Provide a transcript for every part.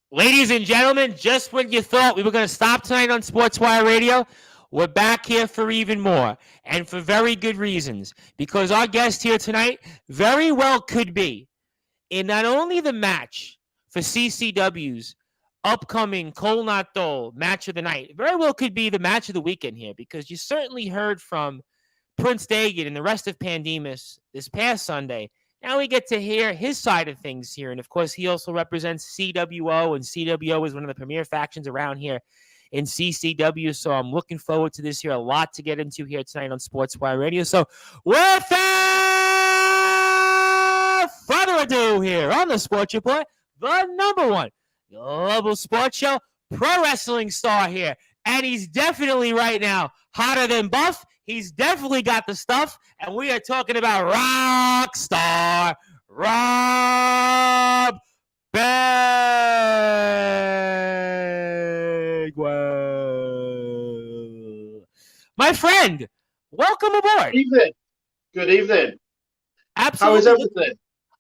Ladies and gentlemen, just when you thought we were going to stop tonight on Sportswire Radio, we're back here for even more, and for very good reasons. Because our guest here tonight very well could be in not only the match for CCW's upcoming Cole Not Dole match of the night, very well could be the match of the weekend here, because you certainly heard from Prince Dagon and the rest of Pandemus this past Sunday. Now we get to hear his side of things here. And of course, he also represents CWO, and CWO is one of the premier factions around here in CCW. So I'm looking forward to this here. A lot to get into here tonight on Sportswire Radio. So without further ado here on the Sports Report, the number one global sports show, pro wrestling star here. And he's definitely right now hotter than Buff. He's definitely got the stuff, and we are talking about Rockstar Rob Bagwell. My friend, welcome aboard. Good evening. Good evening. Absolutely. How is everything?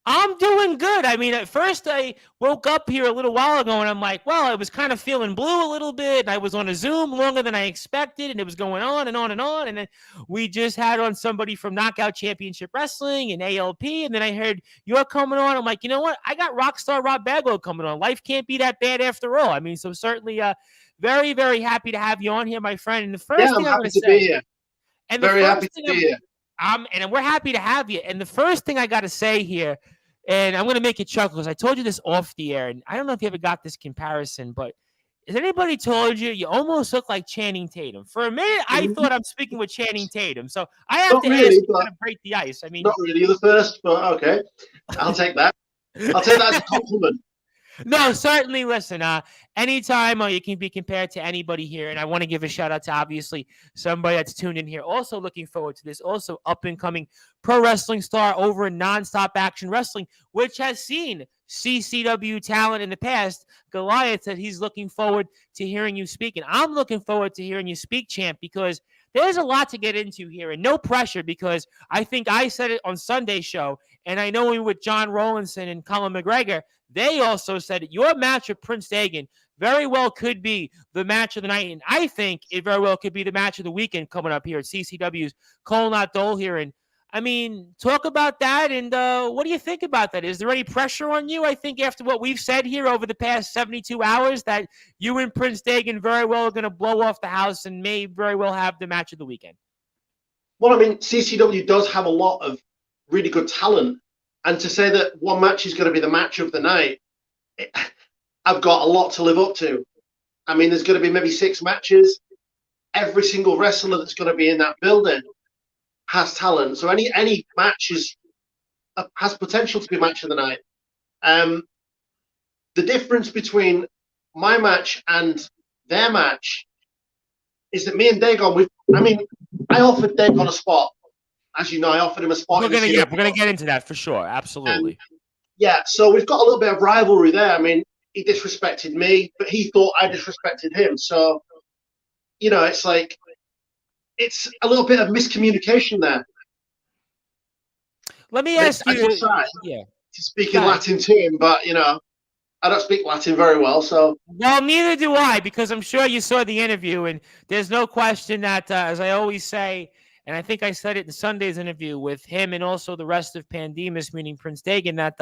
I'm doing good. I mean, at first I woke up here a little while ago and I'm like, well, I was kind of feeling blue a little bit. And I was on a Zoom longer than I expected, and it was going on and on and on. And then we just had on somebody from Knockout Championship Wrestling and ALP. And then I heard you're coming on. I'm like, you know what? I got Rockstar Rob Bagwell coming on. Life can't be that bad after all. I mean, so certainly very, very happy to have you on here, my friend. And the first thing I'm going to say, be here. And very happy to be here. And we're happy to have you. And the first thing I got to say here, and I'm going to make you chuckle because I told you this off the air, and I don't know if you ever got this comparison, but has anybody told you you almost look like Channing Tatum? For a minute, I thought I'm speaking with Channing Tatum. So I have to ask you to break the ice. I mean, not really the first, but okay. I'll take that. I'll take that as a compliment. No, certainly. Listen, anytime you can be compared to anybody here, and I want to give a shout out to obviously somebody that's tuned in here. Also looking forward to this. Also up and coming pro wrestling star over in Nonstop Action Wrestling, which has seen CCW talent in the past. Goliath said he's looking forward to hearing you speak, and I'm looking forward to hearing you speak, champ, because there's a lot to get into here, and no pressure, because I think I said it on Sunday's show, and I know with John Rowlandson and Colin McGregor, they also said it. Your match with Prince Dagon very well could be the match of the night, and I think it very well could be the match of the weekend coming up here at CCW's Cole Not Dole here. And I mean, talk about that, and what do you think about that? Is there any pressure on you? I think after what we've said here over the past 72 hours, that you and Prince Dagon very well are going to blow off the house and may very well have the match of the weekend. Well, I mean, CCW does have a lot of really good talent. And to say that one match is going to be the match of the night, I've got a lot to live up to. I mean, there's going to be maybe 6 matches. Every single wrestler that's going to be in that building has talent. So any match has potential to be match of the night. The difference between my match and their match is that me and Dagon, I offered Dagon a spot. As you know, I offered him a spot. We're going to get into that for sure. Absolutely. So we've got a little bit of rivalry there. I mean, he disrespected me, but he thought I disrespected him. So, you know, it's like, it's a little bit of miscommunication there. Let me ask you. To speak in Latin to him, but, you know, I don't speak Latin very well, so. Well, neither do I, because I'm sure you saw the interview, and there's no question that, as I always say, and I think I said it in Sunday's interview with him and also the rest of Pandemus, meaning Prince Dagon, that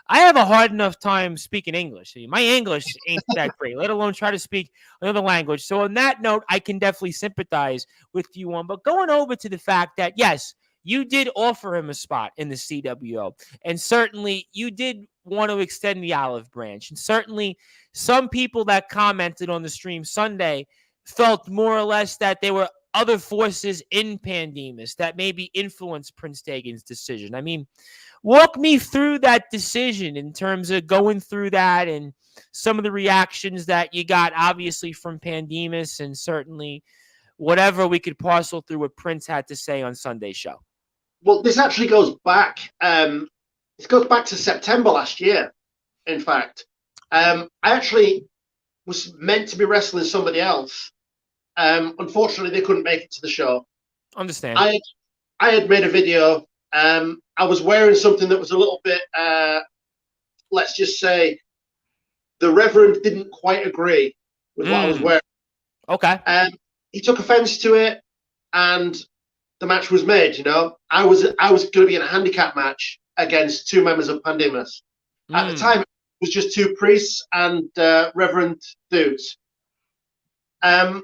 I have a hard enough time speaking English. My English ain't that great, let alone try to speak another language. So on that note, I can definitely sympathize with you on. But going over to the fact that, yes, you did offer him a spot in the CWO, and certainly you did want to extend the olive branch. And certainly some people that commented on the stream Sunday felt more or less that they were other forces in Pandemus that maybe influenced Prince Dagon's decision. I mean, walk me through that decision in terms of going through that and some of the reactions that you got, obviously, from Pandemus, and certainly whatever we could parcel through what Prince had to say on Sunday's show. Well, this actually goes back. It goes back to September last year, in fact. I actually was meant to be wrestling somebody else. Unfortunately, they couldn't make it to the show. Understand. I had made a video. I was wearing something that was a little bit, let's just say, the Reverend didn't quite agree with what I was wearing. Okay. He took offense to it, and the match was made. You know, I was going to be in a handicap match against two members of Pandemus. At the time, it was just two priests and Reverend dudes. Now,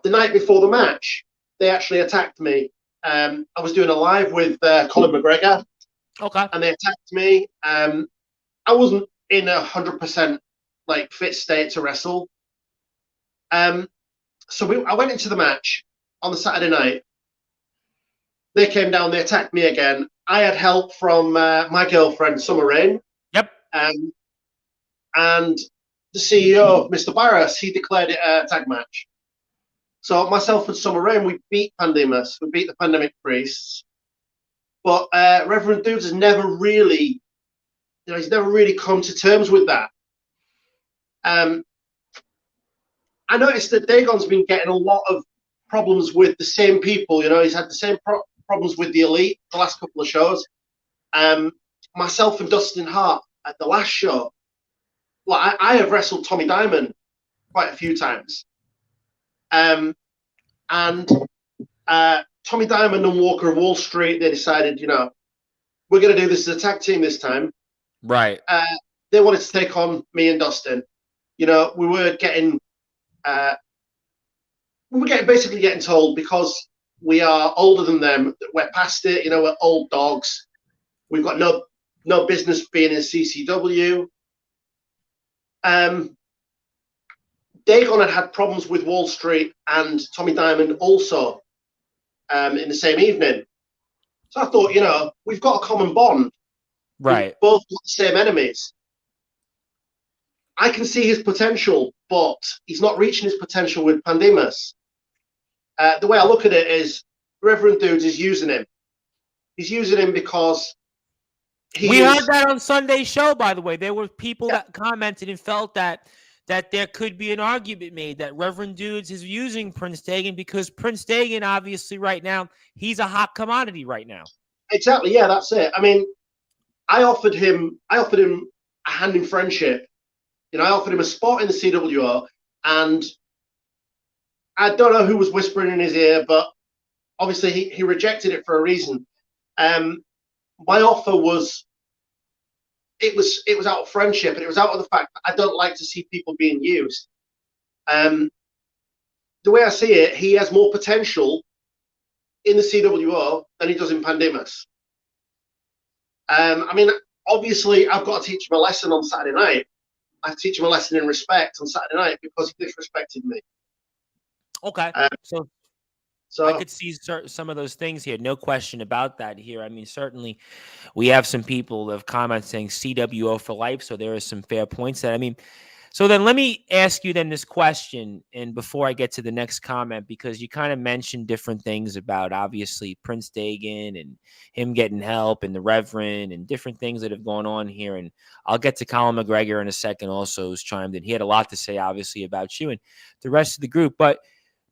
the night before the match, they actually attacked me. I was doing a live with Colin McGregor. Okay. And they attacked me. I wasn't in 100% like fit state to wrestle. So I went into the match on the Saturday night. They came down, they attacked me again. I had help from my girlfriend, Summer Rain. Yep. And the CEO, Mr. Barras, he declared it a tag match. So myself and Summer Rain, we beat Pandemus. We beat the Pandemic Priests. But Reverend Dudes has never really, he's never really come to terms with that. I noticed that Dagon's been getting a lot of problems with the same people. You know, he's had the same problems with the Elite the last couple of shows. Myself and Dustin Hart at the last show, well, I have wrestled Tommy Diamond quite a few times. And Tommy Diamond and Walker of Wall Street, they decided, you know, we're going to do this as a tag team this time. Right. They wanted to take on me and Dustin. You know, we were basically getting told, because we are older than them, that we're past it. You know, we're old dogs. We've got no business being in CCW. Dagon had problems with Wall Street and Tommy Diamond also in the same evening. So I thought, you know, we've got a common bond. Right. We've both got the same enemies. I can see his potential, but he's not reaching his potential with Pandemus. The way I look at it is Reverend Dudes is using him. He's using him because we heard that on Sunday's show, by the way. There were people that commented and felt that there could be an argument made that Reverend Dudes is using Prince Dagon because Prince Dagon, obviously, right now, he's a hot commodity right now. Exactly. Yeah, that's it. I mean, I offered him a hand in friendship. You know, I offered him a spot in the CWO, and I don't know who was whispering in his ear, but obviously he rejected it for a reason. My offer was out of friendship, and it was out of the fact that I don't like to see people being used. The way I see it, he has more potential in the CWO than he does in Pandemus. I mean, obviously, I've got to teach him a lesson on Saturday night. I teach him a lesson in respect on Saturday night because he disrespected me. Okay. So I could see some of those things here. No question about that here. I mean, certainly we have some people that have commented saying CWO for life. So there are some fair points that, I mean, so then let me ask you then this question. And before I get to the next comment, because you kind of mentioned different things about obviously Prince Dagon and him getting help and the Reverend and different things that have gone on here. And I'll get to Colin McGregor in a second also, who's chimed in. He had a lot to say, obviously, about you and the rest of the group. But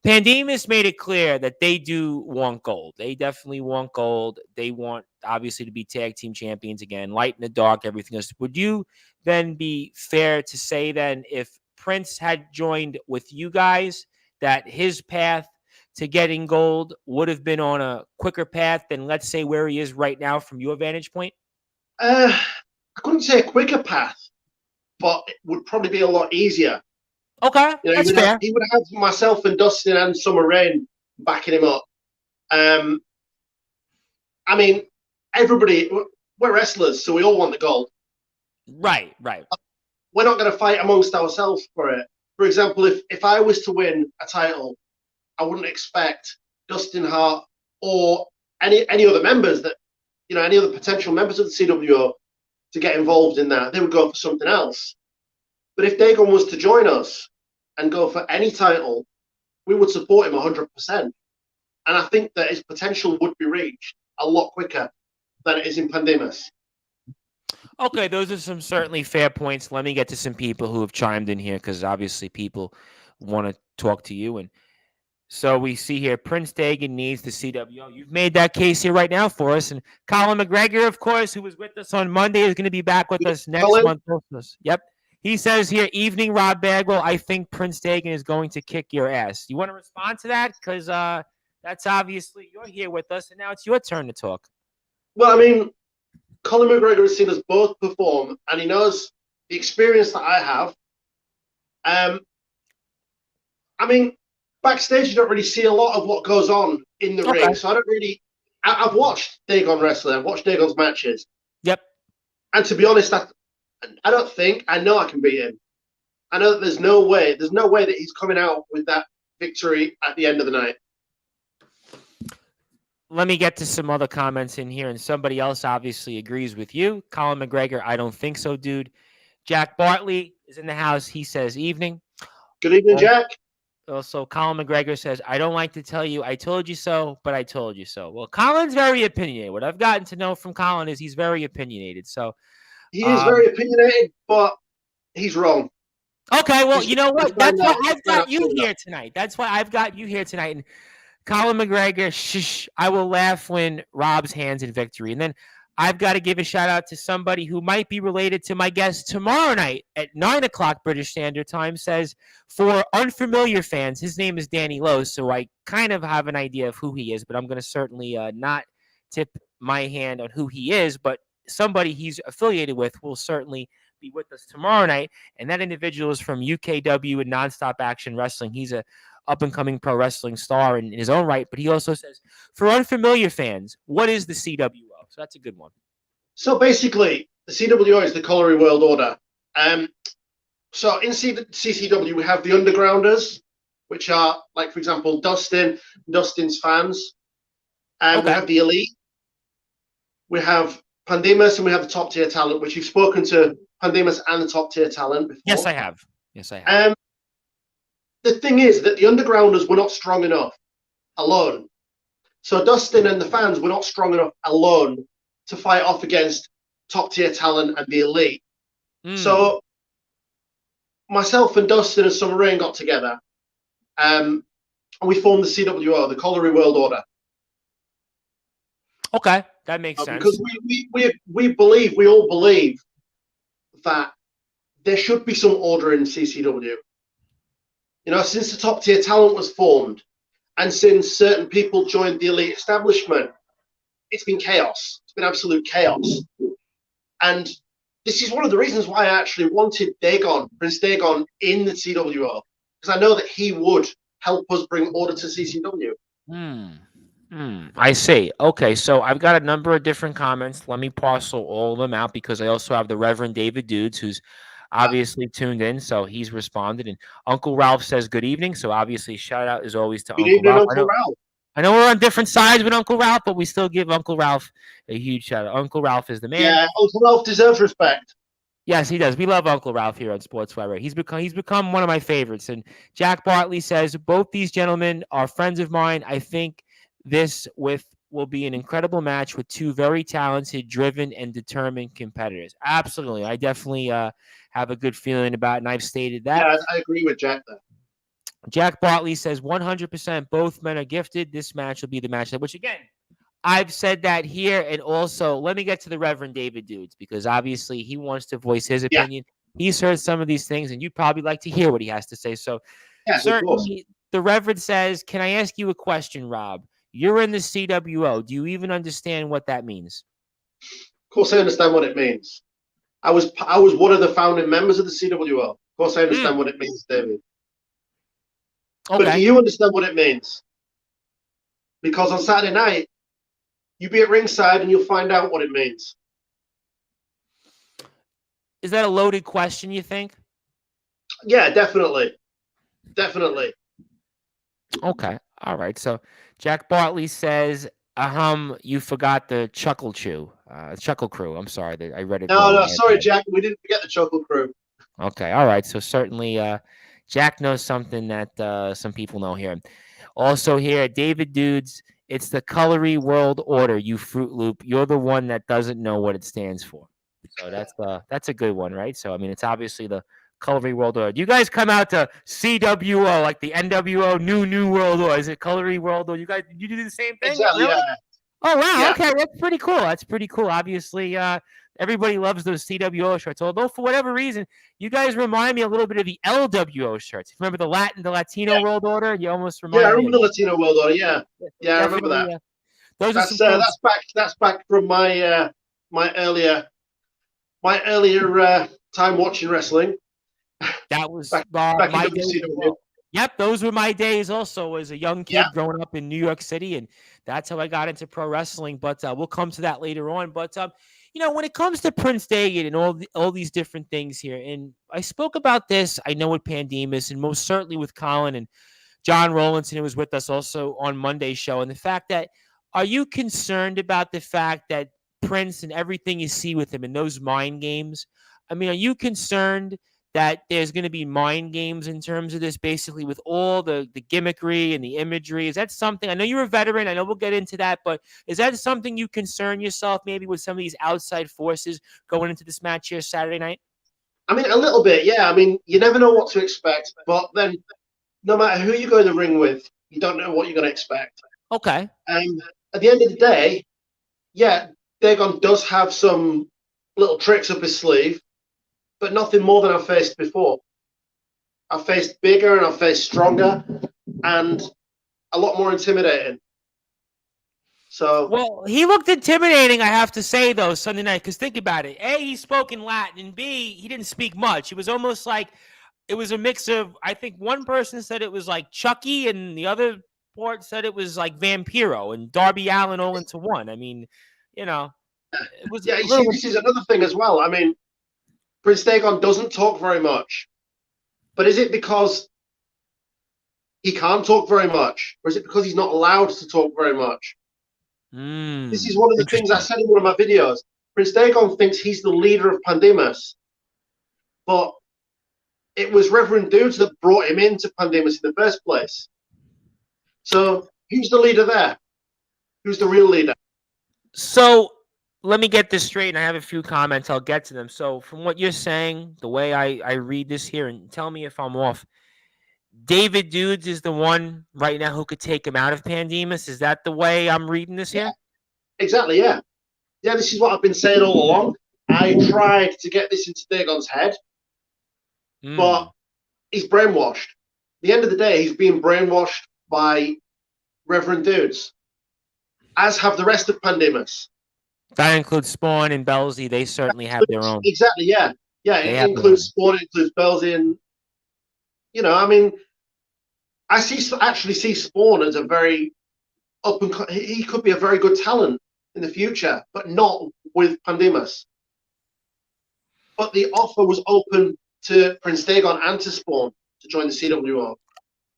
Pandemus made it clear that they do want gold. They definitely want gold. They want, obviously, to be tag team champions again, light in the dark, everything else. Would you then be fair to say then if Prince had joined with you guys that his path to getting gold would have been on a quicker path than, let's say, where he is right now from your vantage point? I couldn't say a quicker path, but it would probably be a lot easier. Okay, you know, that's fair. He would have myself and Dustin and Summer Rain backing him up. I mean, everybody, we're wrestlers, so we all want the gold. Right. We're not going to fight amongst ourselves for it. For example, if I was to win a title, I wouldn't expect Dustin Hart or any other members that, you know, any other potential members of the CWO to get involved in that. They would go for something else. But if Dagon was to join us and go for any title, we would support him 100%. And I think that his potential would be reached a lot quicker than it is in Pandemus. Okay, those are some certainly fair points. Let me get to some people who have chimed in here because obviously people want to talk to you. And so we see here Prince Dagon needs the CWO. You've made that case here right now for us. And Colin McGregor, of course, who was with us on Monday, is going to be back with us next month. Yep. He says here, evening, Rob Bagwell. I think Prince Dagon is going to kick your ass. You want to respond to that? Because that's obviously you're here with us, and now it's your turn to talk. Well, I mean, Colin McGregor has seen us both perform, and he knows the experience that I have. I mean, backstage, you don't really see a lot of what goes on in the ring. So I don't really. I've watched Dagon wrestle. I've watched Dagon's matches. Yep. And to be honest, I don't think I know I can beat him. I know that there's no way that he's coming out with that victory at the end of the night. Let me get to some other comments in here, and somebody else obviously agrees with you. Colin McGregor, I don't think so, dude. Jack Bartley is in the house. He says, evening. Good evening, Jack. Also, Colin McGregor says, I don't like to tell you I told you so, but I told you so. Well, Colin's very opinionated. What I've gotten to know from Colin is he's very opinionated. So he is very opinionated, but he's wrong. Okay, well, you know what? That's why I've got you here tonight. That's why I've got you here tonight. And Colin McGregor, I will laugh when Rob's hands in victory. And then I've got to give a shout out to somebody who might be related to my guest tomorrow night at 9 o'clock British Standard Time. Says, for unfamiliar fans, his name is Danny Lowe, so I kind of have an idea of who he is, but I'm going to certainly not tip my hand on who he is, but somebody he's affiliated with will certainly be with us tomorrow night, and that individual is from UKW and Nonstop Action Wrestling. He's a up-and-coming pro wrestling star in his own right, but he also says, for unfamiliar fans, what is the CWO? So that's a good one. So basically, the CWO is the Colliery World Order. So in CCW, we have the Undergrounders, which are, like, for example, Dustin's fans. And we have the Elite. We have Pandemus, and we have the Top Tier Talent, which you've spoken to Pandemus and the Top Tier Talent before. Yes, I have. The thing is that the Undergrounders were not strong enough alone. So Dustin and the fans were not strong enough alone to fight off against Top Tier Talent and the Elite. So myself and Dustin and Summer Rain got together, and we formed the CWO, the Colliery World Order. Okay, that makes sense. Because we all believe that there should be some order in CCW. You know, since the Top Tier Talent was formed, and since certain people joined the Elite establishment, it's been chaos. It's been absolute chaos. And this is one of the reasons why I actually wanted Prince Dagon, in the CWO, because I know that he would help us bring order to CCW. I see. Okay, so I've got a number of different comments. Let me parcel all of them out, because I also have the Reverend David Dudes, who's obviously tuned in, so he's responded. And Uncle Ralph says good evening, so obviously shout out is always to Uncle Ralph. I know we're on different sides with Uncle Ralph, but we still give Uncle Ralph a huge shout out. Uncle Ralph is the man. Yeah, Uncle Ralph deserves respect. Yes, he does. We love Uncle Ralph here on Sportswire. He's become one of my favorites. And Jack Bartley says, both these gentlemen are friends of mine. I think this will be an incredible match with two very talented, driven, and determined competitors. Absolutely. I definitely have a good feeling about it, and I've stated that. Yeah, I agree with Jack there. Jack Bartley says 100% both men are gifted. This match will be the match, which, again, I've said that here. And also, let me get to the Reverend David Dudes, because obviously he wants to voice his opinion. Yeah. He's heard some of these things, and you'd probably like to hear what he has to say. So certainly the Reverend says, can I ask you a question, Rob? You're in the CWO. Do you even understand what that means? Of course I understand what it means. I was one of the founding members of the CWO. Of course I understand what it means, David. Okay. But do you understand what it means? Because on Saturday night, you be at ringside and you'll find out what it means. Is that a loaded question, you think? Yeah, definitely. Definitely. Okay. All right. So Jack Bartley says, you forgot the Chuckle Crew. I'm sorry. I read it. No, sorry, Jack. We didn't forget the Chuckle Crew. Okay. All right. So certainly Jack knows something that some people know here. Also here, David Dudes, it's the Colliery World Order, you Fruit Loop. You're the one that doesn't know what it stands for. So that's a good one, right? So, I mean, it's obviously the Colliery World Order. Do you guys come out to CWO, like the NWO, New World Order? Is it Colliery World Order? Did you do the same thing? Exactly, really? Yeah. Oh, wow. Yeah. Okay, that's pretty cool. Obviously, Everybody loves those CWO shirts. Although for whatever reason, you guys remind me a little bit of the LWO shirts. Remember the Latino World Order? You almost Yeah, I remind me remember of the that. Latino World Order. Yeah, yeah, I remember Definitely. that. Those are some That's cool. that's back from my earlier time watching wrestling. That was Back in my days as WCW. well. Yep, those were my days also as a young Yeah, kid growing up in New York City, and that's how I got into pro wrestling. But we'll come to that later on. But when it comes to Prince Dagon and all these different things here, and I spoke about this, I know with Pandemus, and most certainly with Colin and John Rowlandson, who was with us also on Monday's show, and the fact that are you concerned about the fact that Prince and everything you see with him in those mind games? I mean, are you concerned that there's going to be mind games in terms of this, basically with all the gimmickry and the imagery? Is that something? I know you're a veteran. I know we'll get into that, but is that something you concern yourself maybe with some of these outside forces going into this match here Saturday night? I mean, a little bit. Yeah, I mean, you never know what to expect, but then no matter who you go in the ring with, you don't know what you're going to expect. Okay. At the end of the day, yeah, Dagon does have some little tricks up his sleeve, but nothing more than I've faced before. I've faced bigger and I've faced stronger and a lot more intimidating. So, well, he looked intimidating, I have to say, though, Sunday night. Because think about it: A, he spoke in Latin, and B, he didn't speak much. It was almost like it was a mix of. I think one person said it was like Chucky, and the other part said it was like Vampiro and Darby Allin all into one. I mean, it was yeah, a you see, little. this is another thing as well. I mean, Prince Dagon doesn't talk very much, but is it because he can't talk very much, or is it because he's not allowed to talk very much? This is one of the things I said in one of my videos. Prince Dagon thinks he's the leader of Pandemus, but it was Reverend Dudes that brought him into Pandemus in the first place. So who's the leader there? Who's the real leader? So let me get this straight, and I have a few comments. I'll get to them. So from what you're saying, the way I read this here, and tell me if I'm off, David Dudes is the one right now who could take him out of Pandemus. Is that the way I'm reading this here? Exactly, yeah. Yeah, this is what I've been saying all along. I tried to get this into Dagon's head, but he's brainwashed. At the end of the day, he's being brainwashed by Reverend Dudes, as have the rest of Pandemus. That includes Spawn and Belzy. They certainly have their own. Exactly, yeah. Yeah, it includes Spawn, it includes Belzy, and, I mean, I actually see Spawn as a very he could be a very good talent in the future, but not with Pandemus. But the offer was open to Prince Dagon and to Spawn to join the CWO. All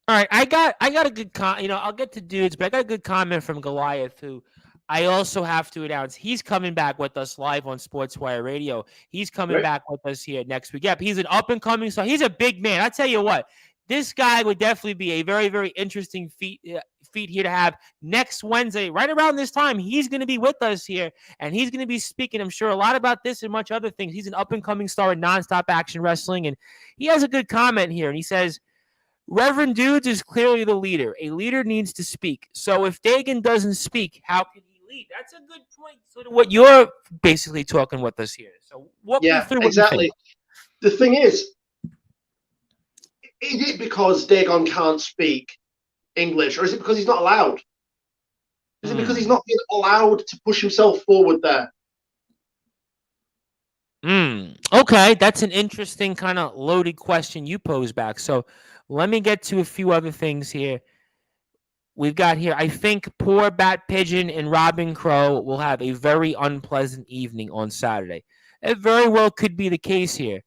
right, I got a good I'll get to Dudes, but I got a good comment from Goliath, who I also have to announce he's coming back with us live on Sportswire Radio. He's coming back with us here next week. Yep, he's an up and coming star. He's a big man. I tell you what, this guy would definitely be a very, very interesting feat here to have next Wednesday, right around this time. He's going to be with us here, and he's going to be speaking, I'm sure, a lot about this and much other things. He's an up and coming star in nonstop action wrestling, and he has a good comment here, and he says, Reverend Dudes is clearly the leader. A leader needs to speak. So if Dagon doesn't speak, how can he lead? That's a good point. Sort of what you're basically talking with us here. So walk me through what exactly. you think. The thing is it because Dagon can't speak English, or is it because he's not allowed? Is it because he's not being allowed to push himself forward there? Okay, that's an interesting kind of loaded question you pose back. So let me get to a few other things here. We've got here, I think poor Bat Pigeon and Robin Crow will have a very unpleasant evening on Saturday. It very well could be the case here.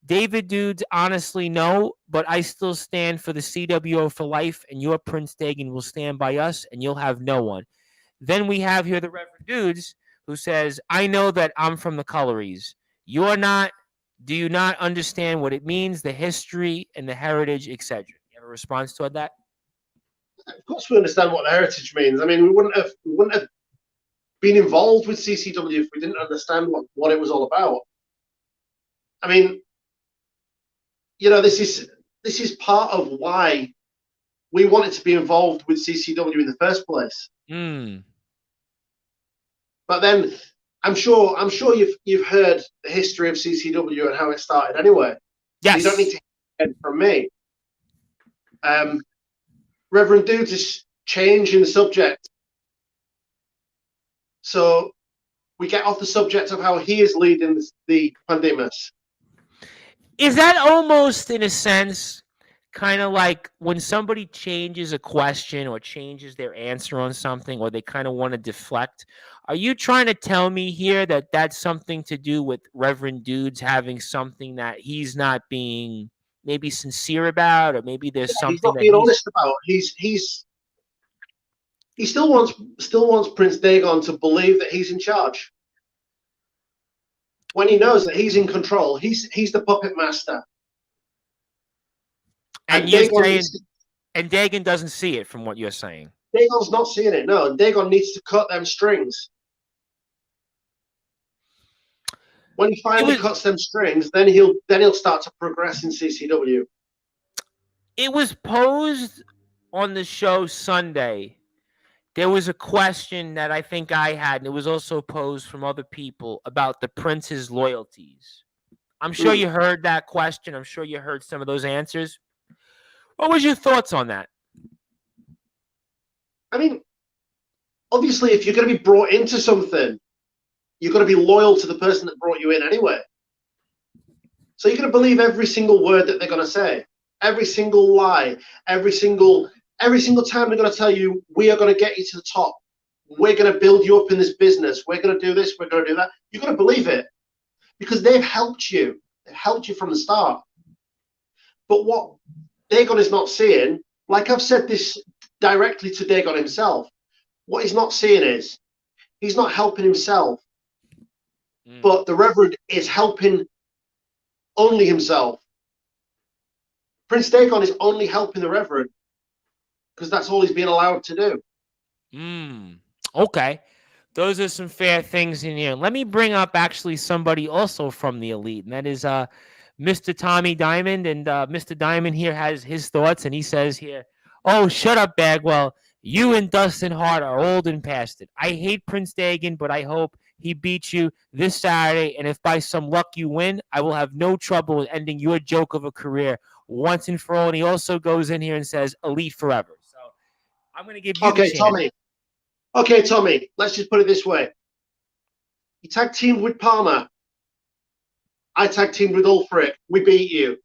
David Dudes, honestly, no, but I still stand for the CWO for life, and your Prince Dagon will stand by us, and you'll have no one. Then we have here the Reverend Dudes, who says, I know that I'm from the Colories. You're not. Do you not understand what it means, the history and the heritage, etc.? You have a response to that? Of course, we understand what the heritage means. I mean, we wouldn't have been involved with CCW if we didn't understand what it was all about. I mean, this is part of why we wanted to be involved with CCW in the first place. But then I'm sure you've heard the history of CCW and how it started anyway. Yes. So you don't need to hear it from me. Reverend Dudes is changing the subject. So we get off the subject of how he is leading the Pandemus. Is that almost, in a sense, kind of like when somebody changes a question or changes their answer on something, or they kind of want to deflect? Are you trying to tell me here that that's something to do with Reverend Dudes having something that he's not being maybe sincere about, or maybe there's something he's not that being honest about? He still wants Prince Dagon to believe that he's in charge, when he knows that he's in control. He's the puppet master. And you're saying, and Dagon doesn't see it from what you're saying. Dagon's not seeing it, no. Dagon needs to cut them strings. When he finally cuts them strings, then he'll start to progress in CCW. It was posed on the show Sunday. There was a question that I think I had, and it was also posed from other people about the Prince's loyalties. I'm sure you heard that question. I'm sure you heard some of those answers. What was your thoughts on that? I mean, obviously, if you're going to be brought into something, you've got to be loyal to the person that brought you in anyway. So you're going to believe every single word that they're going to say, every single lie, every single time they're going to tell you, we are going to get you to the top. We're going to build you up in this business. We're going to do this. We're going to do that. You're going to believe it because they've helped you. They've helped you from the start. But what Dagon is not seeing, like I've said this directly to Dagon himself, what he's not seeing is he's not helping himself. But the Reverend is helping only himself. Prince Dagon is only helping the Reverend because that's all he's being allowed to do. Okay. Those are some fair things in here. Let me bring up actually somebody also from the Elite, and that is Mr. Tommy Diamond. And Mr. Diamond here has his thoughts, and he says here, "Oh, shut up, Bagwell. You and Dustin Hart are old and past it. I hate Prince Dagon, but I hope he beats you this Saturday, and if by some luck you win, I will have no trouble in ending your joke of a career once and for all." And he also goes in here and says, "Elite forever." So I'm going to give you the chance. Okay, Tommy, let's just put it this way. You tag teamed with Palmer. I tag teamed with Ulfric. We beat you.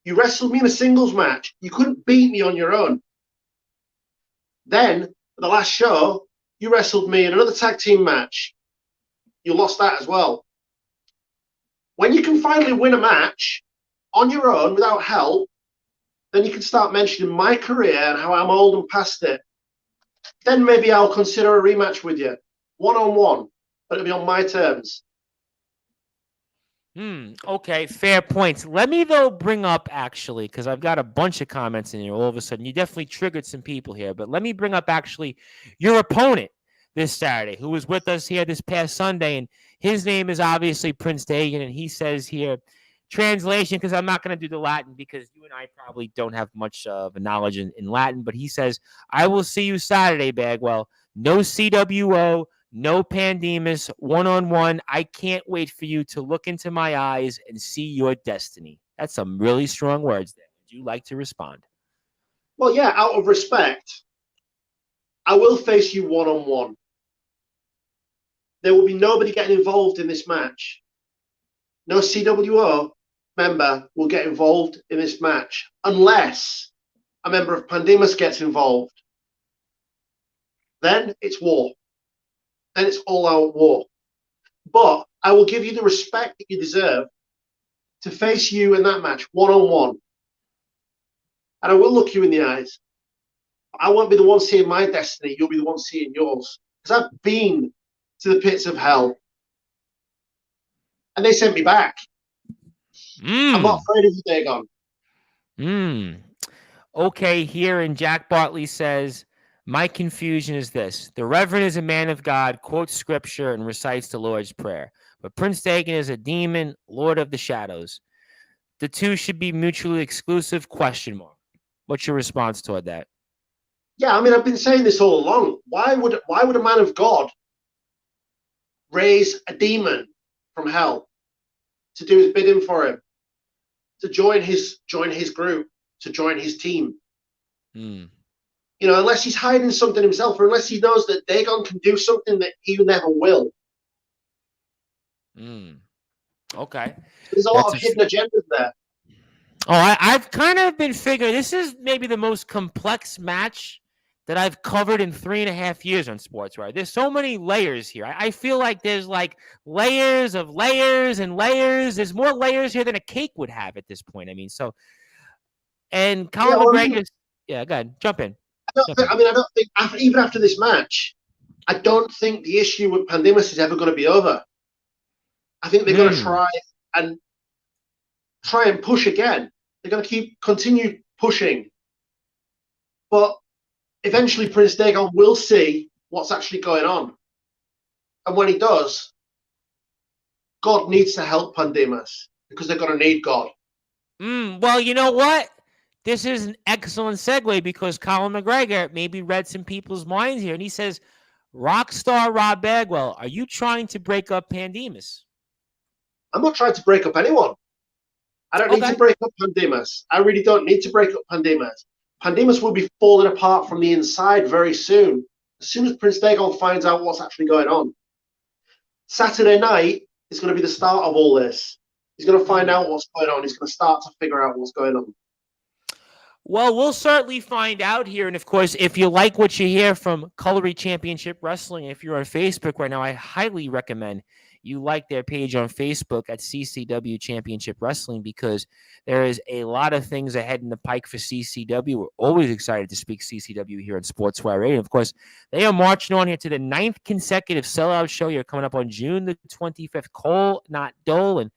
You wrestled me in a singles match. You couldn't beat me on your own. Then, for the last show, you wrestled me in another tag team match. You lost that as well. When you can finally win a match on your own without help, then you can start mentioning my career and how I'm old and past it. Then maybe I'll consider a rematch with you, one-on-one, but it'll be on my terms. Okay, fair points. Let me, though, bring up, actually, because I've got a bunch of comments in here all of a sudden. You definitely triggered some people here, but let me bring up, actually, your opponent this Saturday, who was with us here this past Sunday, and his name is obviously Prince Dagon, and he says here, translation, because I'm not going to do the Latin because you and I probably don't have much of a knowledge in Latin, but he says, "I will see you Saturday, Bagwell. No CWO, no Pandemus, one-on-one. I can't wait for you to look into my eyes and see your destiny." That's some really strong words there. Would you like to respond? Well, yeah, out of respect, I will face you one-on-one. There will be nobody getting involved in this match. No CWO member will get involved in this match unless a member of Pandemus gets involved. Then it's war. Then it's all-out war. But I will give you the respect that you deserve to face you in that match one-on-one. And I will look you in the eyes. I won't be the one seeing my destiny. You'll be the one seeing yours. Because I've been to the pits of hell. And they sent me back. I'm not afraid of you, Dagon. Okay, here, and Jack Bartley says, "My confusion is this. The Reverend is a man of God, quotes scripture, and recites the Lord's Prayer. But Prince Dagon is a demon, Lord of the Shadows. The two should be mutually exclusive, ? What's your response toward that? Yeah, I mean, I've been saying this all along. Why would a man of God raise a demon from hell to do his bidding for him, to join his group, to join his team. You know, unless he's hiding something himself, or unless he knows that Dagon can do something that he never will. Okay. There's a lot of hidden agendas there. Oh, I've kind of been figuring this is maybe the most complex match that I've covered in 3.5 years on Sportswire. There's so many layers here. I feel like there's like layers of layers and layers. There's more layers here than a cake would have at this point. I mean, so, and Colin McGregor's, go ahead, jump in. I don't think, even after this match, I don't think the issue with Pandemus is ever going to be over. I think they're going to try and push again. They're going to continue pushing. But eventually Prince Dagon will see what's actually going on. And when he does, God needs to help Pandemus because they're going to need God. Well, you know what? This is an excellent segue because Colin McGregor maybe read some people's minds here. And he says, Rockstar Rob Bagwell, are you trying to break up Pandemus? I'm not trying to break up anyone. I don't need to break up Pandemus. I really don't need to break up Pandemus. Pandemus will be falling apart from the inside very soon. As soon as Prince Dagon finds out what's actually going on. Saturday night is going to be the start of all this. He's going to find out what's going on. He's going to start to figure out what's going on. Well, we'll certainly find out here. And, of course, if you like what you hear from Cutlery Championship Wrestling, if you're on Facebook right now, I highly recommend you like their page on Facebook at CCW Championship Wrestling because there is a lot of things ahead in the pike for CCW. We're always excited to speak CCW here on Sportswire Radio. Of course, they are marching on here to the 9th consecutive sellout show here coming up on June the 25th. Cole Not Dole, and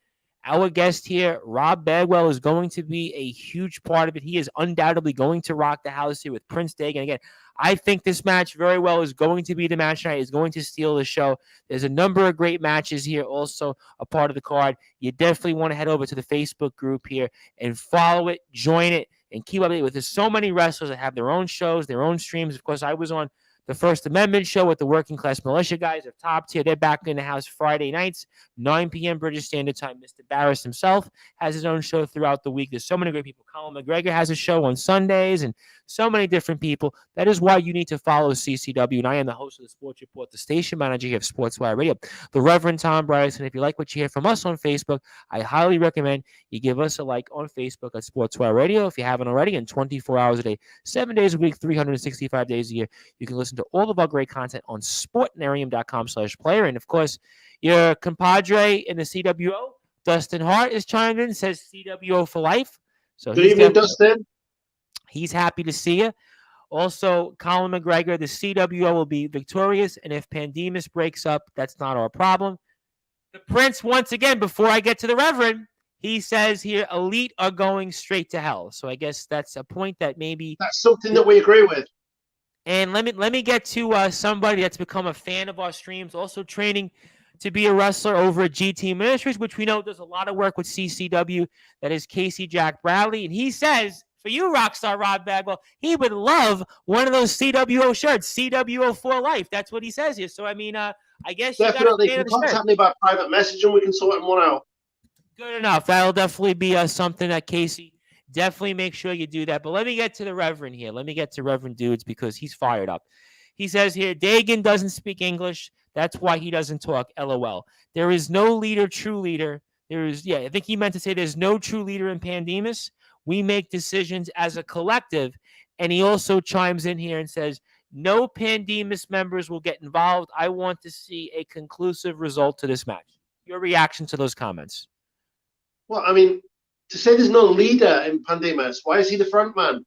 our guest here, Rob Bagwell, is going to be a huge part of it. He is undoubtedly going to rock the house here with Prince Dagon. Again, I think this match very well is going to be the match tonight. Is going to steal the show. There's a number of great matches here also a part of the card. You definitely want to head over to the Facebook group here and follow it, join it, and keep up with it. There's so many wrestlers that have their own shows, their own streams. Of course, I was on the First Amendment show with the Working Class Militia guys of top tier. They're back in the house Friday nights, 9 p.m. British Standard Time. Mr. Barris himself has his own show throughout the week. There's so many great people. Colin McGregor has a show on Sundays and so many different people. That is why you need to follow CCW. And I am the host of the Sports Report, the station manager here of Sportswire Radio, the Reverend Tom Bryce. And if you like what you hear from us on Facebook, I highly recommend you give us a like on Facebook at Sportswire Radio. If you haven't already, and 24 hours a day, 7 days a week, 365 days a year, you can listen to all of our great content on sportnarium.com/player. And of course, your compadre in the CWO, Dustin Hart, is chimed in, says CWO for life. So good evening, Dustin. He's happy to see you. Also, Colin McGregor, the CWO will be victorious, and if Pandemus breaks up, that's not our problem. The Prince, once again, before I get to the Reverend, he says here, Elite are going straight to hell. So I guess that's a point that maybe... That's something that we agree with. And let me get to somebody that's become a fan of our streams, also training to be a wrestler over at GT Ministries, which we know does a lot of work with CCW. That is Casey Jack Bradley. And he says, for you, Rockstar Rob Bagwell, he would love one of those CWO shirts, CWO for life. That's what he says here. So, I mean, I guess you definitely can contact me by private message and we can sort one out. Good enough. That'll definitely be something that Casey, definitely make sure you do that. But let me get to the Reverend here. Let me get to Reverend Dudes because he's fired up. He says here, Dagon doesn't speak English. That's why he doesn't talk. LOL. There is no leader, true leader. I think he meant to say there's no true leader in Pandemus. We make decisions as a collective. And he also chimes in here and says, no Pandemus members will get involved. I want to see a conclusive result to this match. Your reaction to those comments? Well, I mean, to say there's no leader in Pandemus, why is he the front man?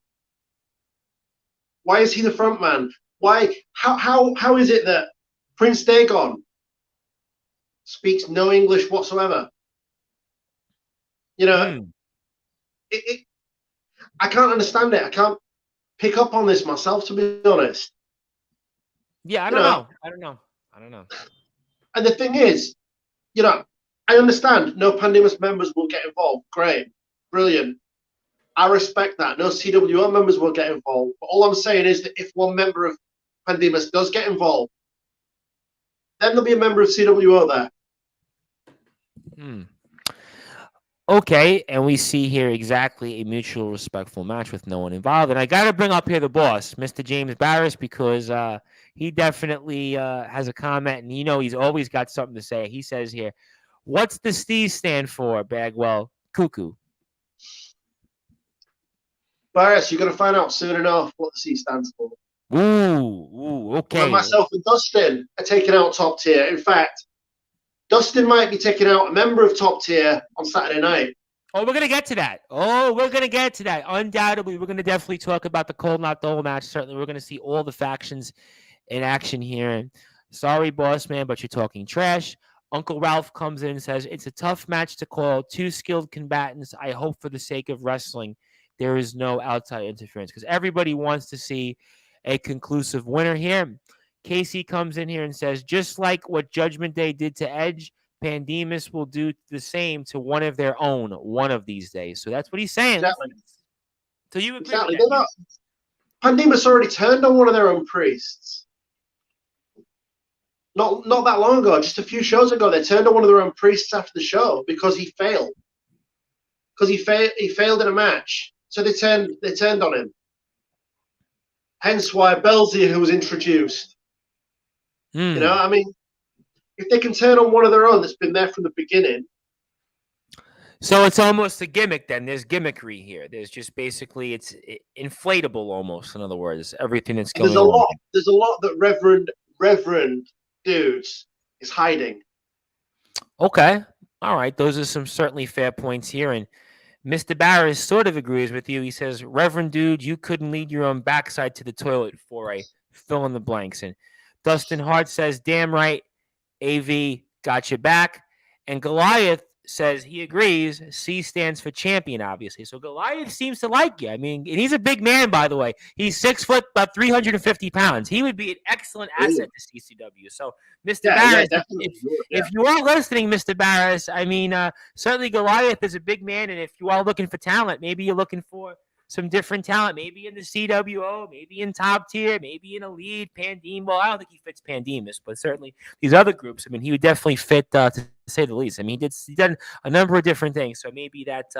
Why is he the front man? Why? How is it that Prince Dagon speaks no English whatsoever? You know, I can't understand it. I can't pick up on this myself, to be honest. Yeah, I don't know. I don't know. And the thing is, you know, I understand no Pandemus members will get involved. Great. Brilliant. I respect that. No CWO members will get involved. But all I'm saying is that if one member of Pandemus does get involved, Then there'll be a member of CWO there. Hmm. Okay, and we see here exactly a mutual respectful match with no one involved. And I got to bring up here the boss, Mr. James Barris, because he definitely has a comment, and he's always got something to say. He says here, "What's the C stand for, Bagwell? Cuckoo." Barris, you're going to find out soon enough what the C stands for. Okay. When myself and Dustin are taking out Top Tier. In fact, Dustin might be taking out a member of Top Tier on Saturday night. Oh, we're going to get to that. Undoubtedly, we're going to definitely talk about the Cole Not Dole match. Certainly, we're going to see all the factions in action here. And sorry, boss man, but you're talking trash. Uncle Ralph comes in and says, it's a tough match to call. Two skilled combatants. I hope for the sake of wrestling, there is no outside interference because everybody wants to see a conclusive winner here. Casey comes in here and says, just like what Judgment Day did to Edge, Pandemus will do the same to one of their own one of these days. So that's what he's saying. Exactly. So you agree exactly. with that? Pandemus already turned on one of their own priests. Not that long ago, just a few shows ago, they turned on one of their own priests after the show because he failed. Because he failed in a match. So they turned on him. Hence why Belzier, who was introduced. You know, I mean, if they can turn on one of their own that's been there from the beginning. So it's almost a gimmick then. There's gimmickry here. There's just basically it's inflatable almost, in other words, everything that's going on. There's a lot that Reverend dudes is hiding. Okay. All right. Those are some certainly fair points here. And Mr. Barris sort of agrees with you. He says, Reverend dude, you couldn't lead your own backside to the toilet for a fill in the blanks. And Dustin Hart says, damn right, AV got your back. And Goliath says he agrees. C stands for champion, obviously. So Goliath seems to like you. I mean, and he's a big man, by the way. He's 6 foot, about 350 pounds. He would be an excellent asset to CCW. So, Mr. Barris, if you are listening, Mr. Barris, I mean, certainly Goliath is a big man. And if you are looking for talent, maybe you're looking for some different talent, maybe in the CWO, maybe in Top Tier, maybe in Elite, Pandemus. Well, I don't think he fits Pandemus, but certainly these other groups, I mean, he would definitely fit, to say the least. I mean, he's done a number of different things, so maybe that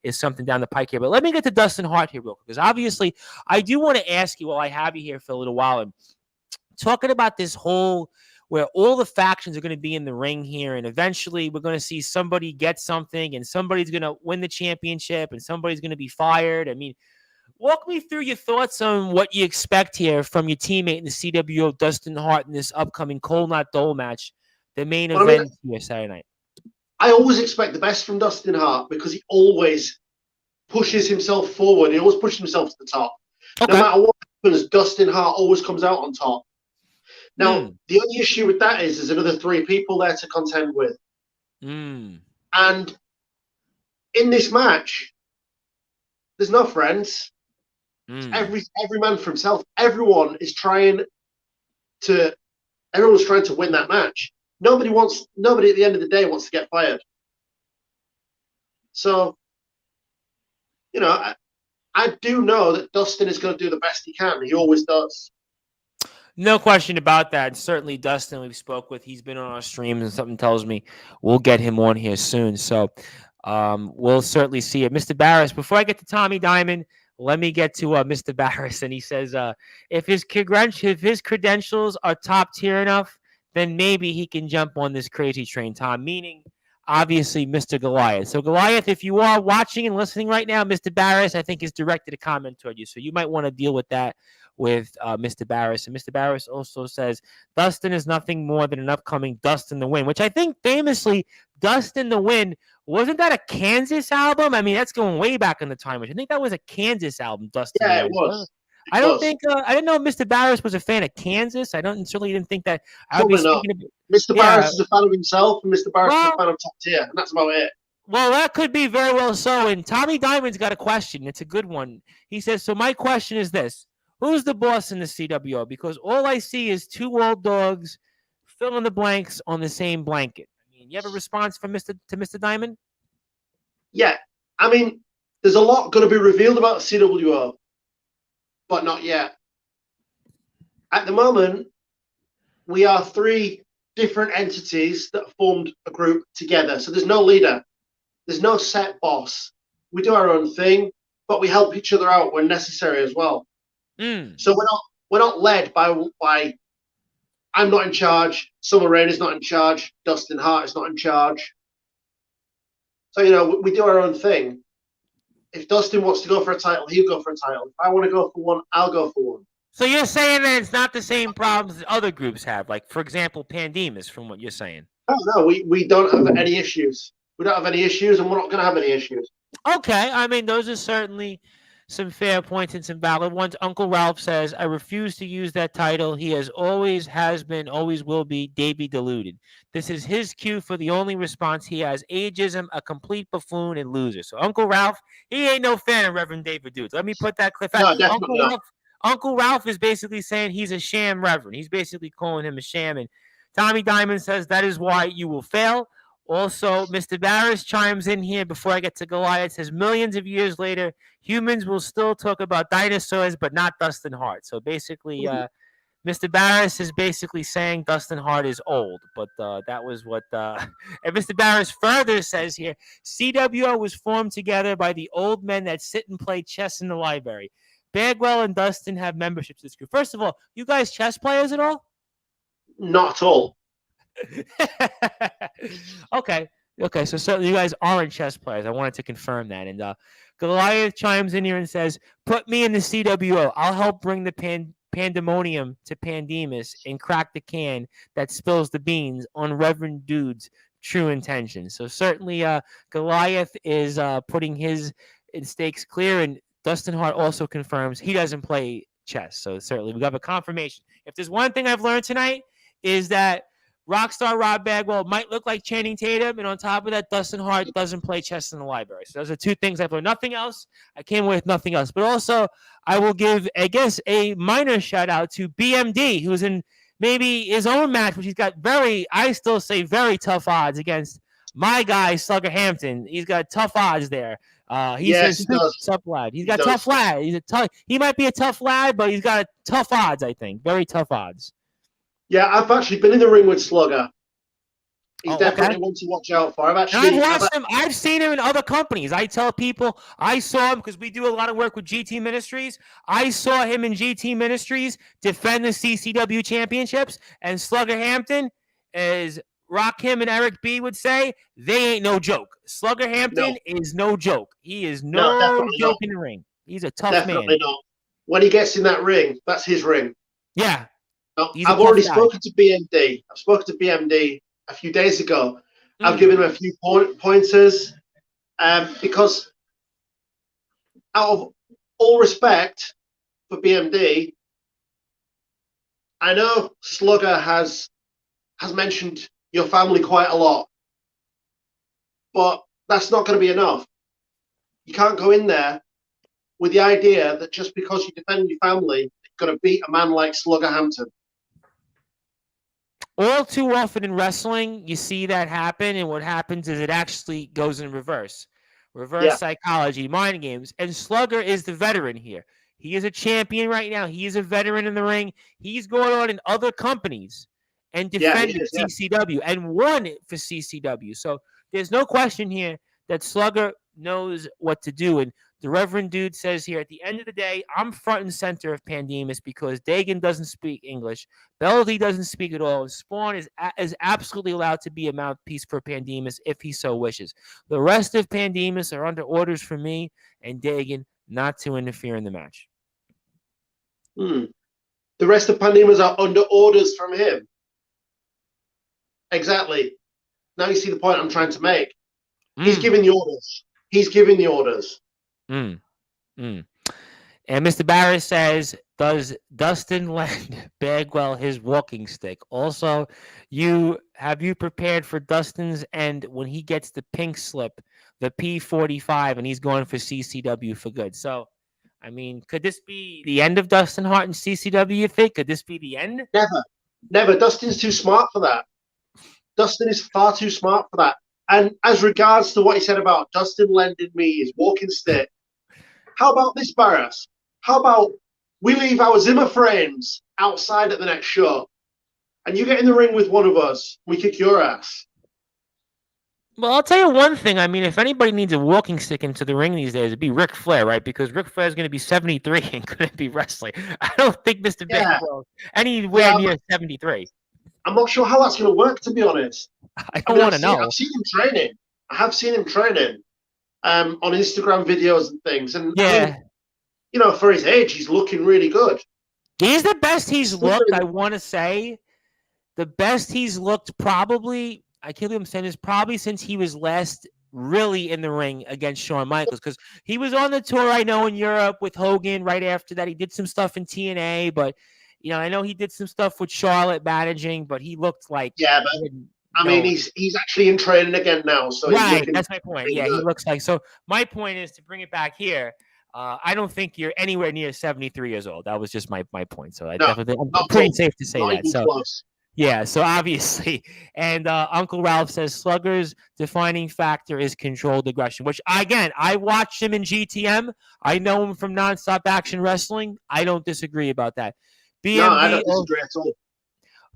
is something down the pike here. But let me get to Dustin Hart here real quick, because obviously I do want to ask you while I have you here for a little while, and talking about this whole where all the factions are going to be in the ring here, and eventually we're going to see somebody get something, and somebody's going to win the championship, and somebody's going to be fired. I mean, walk me through your thoughts on what you expect here from your teammate in the CWO, Dustin Hart, in this upcoming Cole Not Dole match, the main event here Saturday night. I always expect the best from Dustin Hart because he always pushes himself forward. He always pushes himself to the top. Okay. No matter what happens, Dustin Hart always comes out on top. Now, the only issue with that is there's another 3 people there to contend with. And in this match, there's no friends. Every man for himself. Everyone's trying to win that match. Nobody at the end of the day wants to get fired. So, you know, I do know that Dustin is going to do the best he can. He always does. No question about that. And certainly Dustin we've spoke with, he's been on our streams, and something tells me we'll get him on here soon. So we'll certainly see it. Mr. Barris, before I get to Tommy Diamond, let me get to Mr. Barris. And he says, if his credentials are top tier enough, then maybe he can jump on this crazy train, Tom, meaning obviously Mr. Goliath. So Goliath, if you are watching and listening right now, Mr. Barris, I think, has directed a comment toward you. So you might want to deal with that with Mr. Barris. And Mr. Barris also says, Dustin is nothing more than an upcoming Dust in the Wind, which I think famously, Dust in the Wind, wasn't that a Kansas album? I mean, that's going way back in the time. I think that was a Kansas album, Dust in the Wind. It was. I didn't know Mr. Barris was a fan of Kansas. I certainly didn't think that I would be speaking of Mr. Barris is a fan of himself, and Mr. Barris is a fan of Top Tier, and that's about it. Well, that could be very well so. And Tommy Diamond's got a question. It's a good one. He says, so my question is this. Who's the boss in the CWO? Because all I see is 2 old dogs fill in the blanks on the same blanket. I mean, you have a response from Mr. Diamond? Yeah. I mean, there's a lot going to be revealed about the CWO, but not yet. At the moment, we are 3 different entities that formed a group together. So there's no leader. There's no set boss. We do our own thing, but we help each other out when necessary as well. So we're not led by I'm not in charge, Summer Rain is not in charge, Dustin Hart is not in charge. So, you know, we do our own thing. If Dustin wants to go for a title, he'll go for a title. If I want to go for one, I'll go for one. So you're saying that it's not the same problems that other groups have, like, for example, Pandemus, from what you're saying. Oh, no, we don't have any issues. We don't have any issues, and we're not going to have any issues. Okay, I mean, those are certainly some fair points and some valid ones. Uncle Ralph says, I refuse to use that title. He has been, always will be, Davey deluded. This is his cue for the only response he has: ageism, a complete buffoon, and loser. So Uncle Ralph, he ain't no fan of Reverend David Dudes. Let me put that clip out. No, definitely not. Uncle Ralph is basically saying he's a sham reverend. He's basically calling him a sham. And Tommy Diamond says that is why you will fail. Also, Mr. Barris chimes in here before I get to Goliath. Says millions of years later, humans will still talk about dinosaurs, but not Dustin Hart. So basically, Mr. Barris is basically saying Dustin Hart is old. But that was what. And Mr. Barris further says here, CWO was formed together by the old men that sit and play chess in the library. Bagwell and Dustin have memberships to this group. First of all, you guys chess players at all? Not at all. Okay, so certainly you guys aren't chess players. I wanted to confirm that. And Goliath chimes in here and says, put me in the CWO. I'll help bring the pandemonium to Pandemus and crack the can that spills the beans on Reverend Dude's true intentions. So certainly Goliath is putting his stakes clear, and Dustin Hart also confirms he doesn't play chess. So certainly we have a confirmation. If there's one thing I've learned tonight, is that Rockstar Rob Bagwell might look like Channing Tatum, and on top of that, Dustin Hart doesn't play chess in the library. So those are two things I've learned. Nothing else. I came away with nothing else. But also, I will give, I guess, a minor shout out to BMD, who's in maybe his own match, which he's got I still say very tough odds against my guy, Slugger Hampton. He's got tough odds there. Yes, he does. Tough lad. He's got tough lad. He might be a tough lad, but he's got tough odds, I think. Very tough odds. Yeah, I've actually been in the ring with Slugger. He's definitely one to watch out for. I've seen him in other companies. I tell people I saw him because we do a lot of work with GT Ministries. I saw him in GT Ministries defend the CCW championships, and Slugger Hampton, as Rakim and Eric B would say, they ain't no joke. Slugger Hampton is no joke. He is no joke in the ring. He's a tough man. Definitely not. When he gets in that ring, that's his ring. Yeah. Now, I've already spoken to BMD. I've spoken to BMD a few days ago. I've given him a few pointers because out of all respect for BMD, I know Slugger has mentioned your family quite a lot, but that's not going to be enough. You can't go in there with the idea that just because you defend your family, you're going to beat a man like Slugger Hampton. All too often in wrestling, you see that happen, and what happens is it actually goes in reverse. Psychology, mind games. And Slugger is the veteran here. He is a champion right now. He is a veteran in the ring. He's going on in other companies and defending CCW and won it for CCW. So there's no question here that Slugger knows what to do. And the Reverend Dude says here, at the end of the day, I'm front and center of Pandemus because Dagon doesn't speak English. Beldy doesn't speak at all. And Spawn is absolutely allowed to be a mouthpiece for Pandemus if he so wishes. The rest of Pandemus are under orders from me and Dagon not to interfere in the match. The rest of Pandemus are under orders from him. Exactly. Now you see the point I'm trying to make. He's giving the orders. He's giving the orders. And Mr. Barris says, does Dustin lend Bagwell his walking stick? Also, have you prepared for Dustin's end when he gets the pink slip, the P45, and he's going for CCW for good? So, I mean, could this be the end of Dustin Hart and CCW, you think? Could this be the end? Never. Dustin's too smart for that. Dustin is far too smart for that. And as regards to what he said about Dustin lending me his walking stick, how about this, Barris? How about we leave our Zimmer frames outside at the next show? and you get in the ring with one of us, we kick your ass. Well, I'll tell you one thing. I mean, if anybody needs a walking stick into the ring these days, it'd be Ric Flair, right? Because Ric Flair is going to be 73 and couldn't be wrestling. I don't think Mr. Yeah, Bagwell anywhere yeah. near 73. I'm not sure how that's going to work, to be honest. I don't want to know. I've seen him training. I have seen him training on Instagram videos and things. And yeah, I mean, you know, for his age, he's looking really good. He's the best he's looked. I want to say the best he's looked probably. I can't believe I'm saying this. Probably since he was last really in the ring against Shawn Michaels, because he was on the tour. I know in Europe with Hogan. Right after that, he did some stuff in TNA, but. You know, I know he did some stuff with Charlotte managing, but he looked like I mean, he's actually in training again now. So right, that's my point. Really yeah, good. He looks like. So my point is to bring it back here. I don't think you're anywhere near 73 years old. That was just my point. So I'm pretty safe to say that. So close. Yeah, so obviously, and Uncle Ralph says Slugger's defining factor is controlled aggression, which, again, I watched him in GTM. I know him from Nonstop Action Wrestling. I don't disagree about that. BMD, no, I don't disagree at all.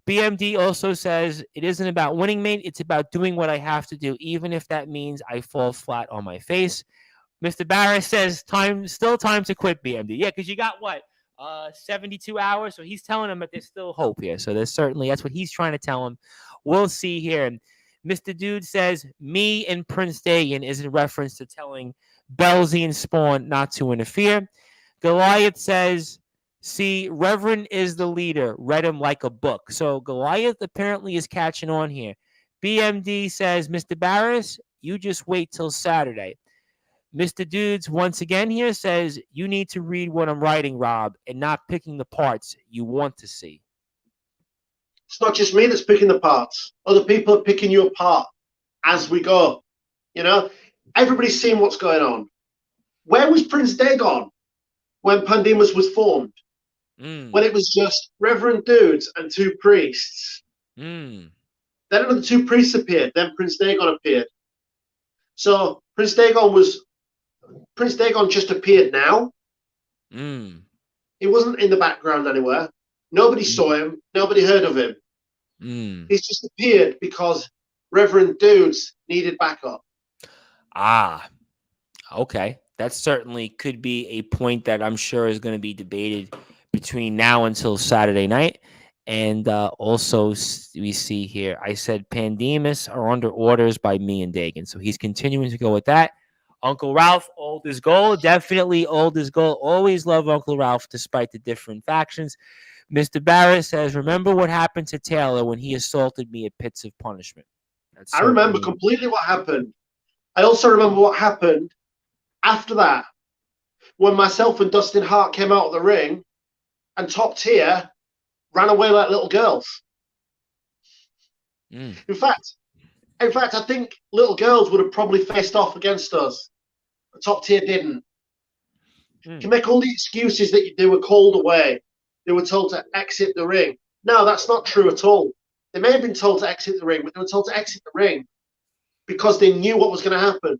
BMD also says it isn't about winning, mate. It's about doing what I have to do, even if that means I fall flat on my face. Mr. Barris says still time to quit, BMD. Yeah, because you got what? 72 hours. So he's telling him that there's still hope here. So that's what he's trying to tell him. We'll see here. Mr. Dude says me and Prince Dagon is in reference to telling Belzy and Spawn not to interfere. Goliath says, see, Reverend is the leader. Read him like a book. So Goliath apparently is catching on here. BMD says, Mr. Barris, you just wait till Saturday. Mr. Dudes, once again here, says, you need to read what I'm writing, Rob, and not picking the parts you want to see. It's not just me that's picking the parts. Other people are picking you apart as we go. You know, everybody's seeing what's going on. Where was Prince Dagon when Pandemus was formed? When it was just Reverend Dudes and two priests. Then another two priests appeared. Then Prince Dagon appeared. So Prince Dagon just appeared now. He wasn't in the background anywhere. Nobody saw him. Nobody heard of him. He's just appeared because Reverend Dudes needed backup. Okay. That certainly could be a point that I'm sure is going to be debated between now until Saturday night. And also, we see here, I said Pandemus are under orders by me and Dagon. So he's continuing to go with that. Uncle Ralph, old as gold. Definitely old as gold. Always love Uncle Ralph despite the different factions. Mr. Barris says, remember what happened to Taylor when he assaulted me at Pits of Punishment. I remember completely what happened. I also remember what happened after that, when myself and Dustin Hart came out of the ring and Top Tier ran away like little girls. In fact, I think little girls would have probably faced off against us. But Top Tier didn't. You can make all the excuses that they were called away. They were told to exit the ring. No, that's not true at all. They may have been told to exit the ring, but they were told to exit the ring because they knew what was going to happen.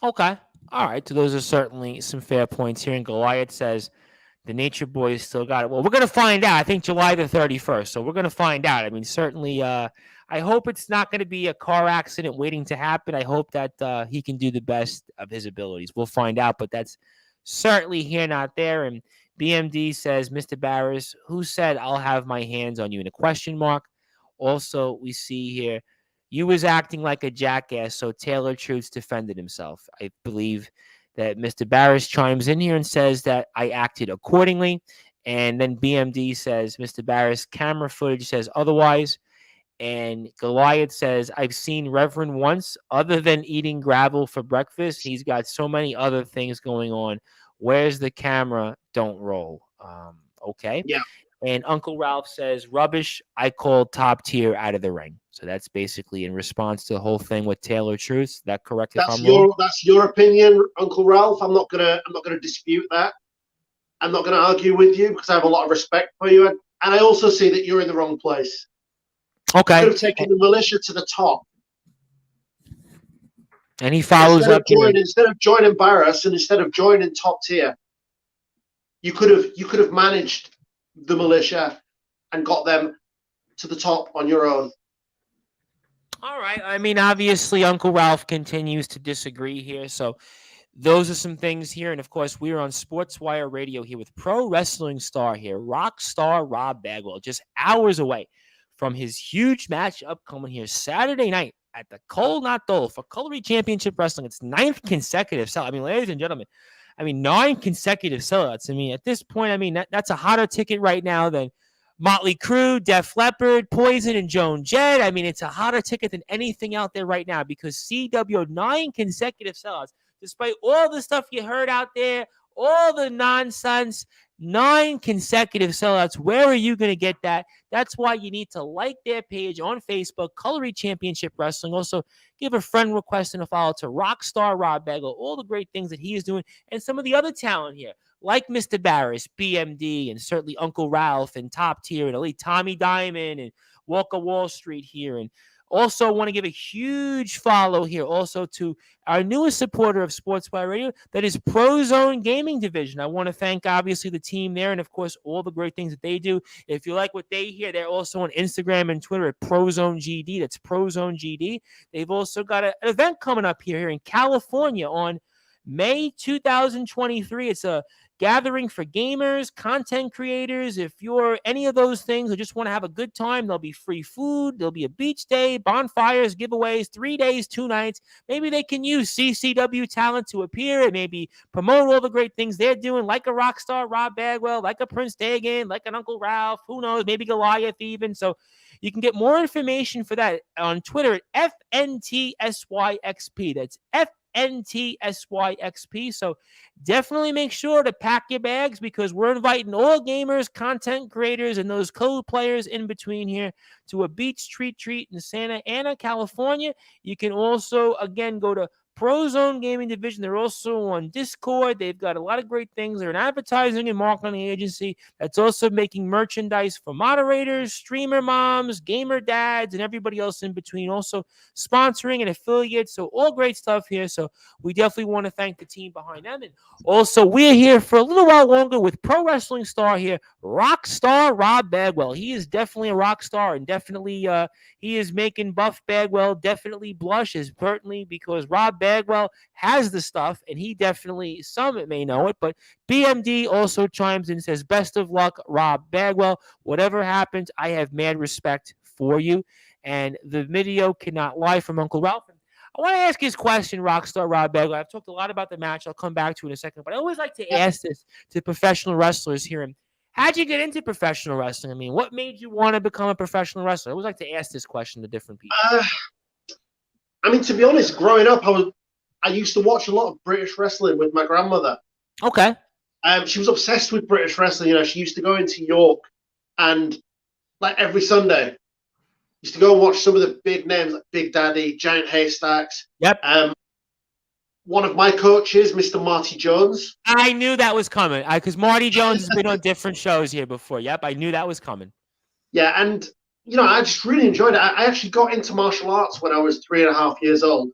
Okay. All right. So those are certainly some fair points here. And Goliath says the Nature Boys still got it. Well, we're going to find out. I think July the 31st. So we're going to find out. I mean, certainly, I hope it's not going to be a car accident waiting to happen. I hope that he can do the best of his abilities. We'll find out, but that's certainly here, not there. And BMD says, Mr. Barris, who said I'll have my hands on you in a question mark? Also, we see here, you was acting like a jackass, so Taylor Truths defended himself. I believe that Mr. Barris chimes in here and says that I acted accordingly. And then BMD says, Mr. Barris, camera footage says otherwise. And Goliath says, I've seen Reverend once. Other than eating gravel for breakfast, he's got so many other things going on. Where's the camera? Don't roll. Okay. Yeah. And Uncle Ralph says, rubbish. I called Top Tier out of the ring. So that's basically in response to the whole thing with Taylor Truths. Is that correct? That's your opinion, Uncle Ralph. I'm not gonna dispute that. I'm not gonna argue with you because I have a lot of respect for you, and I also see that you're in the wrong place. Okay. You could have taken the militia to the top. And he follows up instead of joining Barris and instead of joining Top Tier, you could have managed the militia and got them to the top on your own. All right. I mean, obviously, Uncle Ralph continues to disagree here. So those are some things here. And of course, we are on Sportswire Radio here with pro wrestling star here, Rockstar Rob Bagwell, just hours away from his huge match upcoming here Saturday night at the Cole Not Dole for Coloring Championship Wrestling. It's 9th consecutive sell. I mean, ladies and gentlemen, 9 consecutive sellouts. I mean, at this point, I mean, that's a hotter ticket right now than Motley Crue, Def Leppard, Poison, and Joan Jett. I mean, it's a hotter ticket than anything out there right now because CW 9 consecutive sellouts. Despite all the stuff you heard out there, all the nonsense, 9 consecutive sellouts. Where are you going to get that? That's why you need to like their page on Facebook, Coloring Championship Wrestling. Also, give a friend request and a follow to Rockstar Rob Bagwell, all the great things that he is doing, and some of the other talent here, like Mr. Barris, BMD, and certainly Uncle Ralph, and Top Tier, and Elite Tommy Diamond, and Walker Wall Street here, and also want to give a huge follow here also to our newest supporter of Sportswire Radio, that is Prozone Gaming Division. I want to thank, obviously, the team there and, of course, all the great things that they do. If you like what they hear, they're also on Instagram and Twitter at Prozone GD. That's Prozone GD. They've also got an event coming up here in California on May 2023. It's a gathering for gamers, content creators. If you're any of those things or just want to have a good time, there'll be free food. There'll be a beach day, bonfires, giveaways, 3 days, 2 nights. Maybe they can use CCW talent to appear and maybe promote all the great things they're doing, like a Rockstar Rob Bagwell, like a Prince Dagon, like an Uncle Ralph, who knows, maybe Goliath even. So you can get more information for that on Twitter at FNTSYXP. That's FNTSYXP. So definitely make sure to pack your bags because we're inviting all gamers, content creators, and those code players in between here to a beach treat in Santa Ana, California. You can also, again, go to Prozone Gaming Division. They're also on Discord. They've got a lot of great things. They're an advertising and marketing agency that's also making merchandise for moderators, streamer moms, gamer dads, and everybody else in between. Also sponsoring and affiliates. So all great stuff here. So we definitely want to thank the team behind them. And also, we're here for a little while longer with pro wrestling star here, Rockstar Rob Bagwell. He is definitely a rock star and definitely he is making Buff Bagwell definitely blush, as pertinently because Rob Bagwell has the stuff, and he definitely, some may know it, but BMD also chimes in and says, best of luck, Rob Bagwell. Whatever happens, I have mad respect for you. And the video cannot lie from Uncle Ralph. I want to ask his question, Rockstar Rob Bagwell. I've talked a lot about the match. I'll come back to it in a second, but I always like to ask this to professional wrestlers here. And how'd you get into professional wrestling? I mean, what made you want to become a professional wrestler? I always like to ask this question to different people. I mean, to be honest, growing up, I used to watch a lot of British wrestling with my grandmother. Okay. She was obsessed with British wrestling. You know, she used to go into York and like every Sunday, used to go and watch some of the big names like Big Daddy, Giant Haystacks. Yep. One of my coaches, Mr. Marty Jones. I knew that was coming because Marty Jones has been on different shows here before. Yep, I knew that was coming. Yeah, and you know, I just really enjoyed it. I actually got into martial arts when I was 3.5 years old.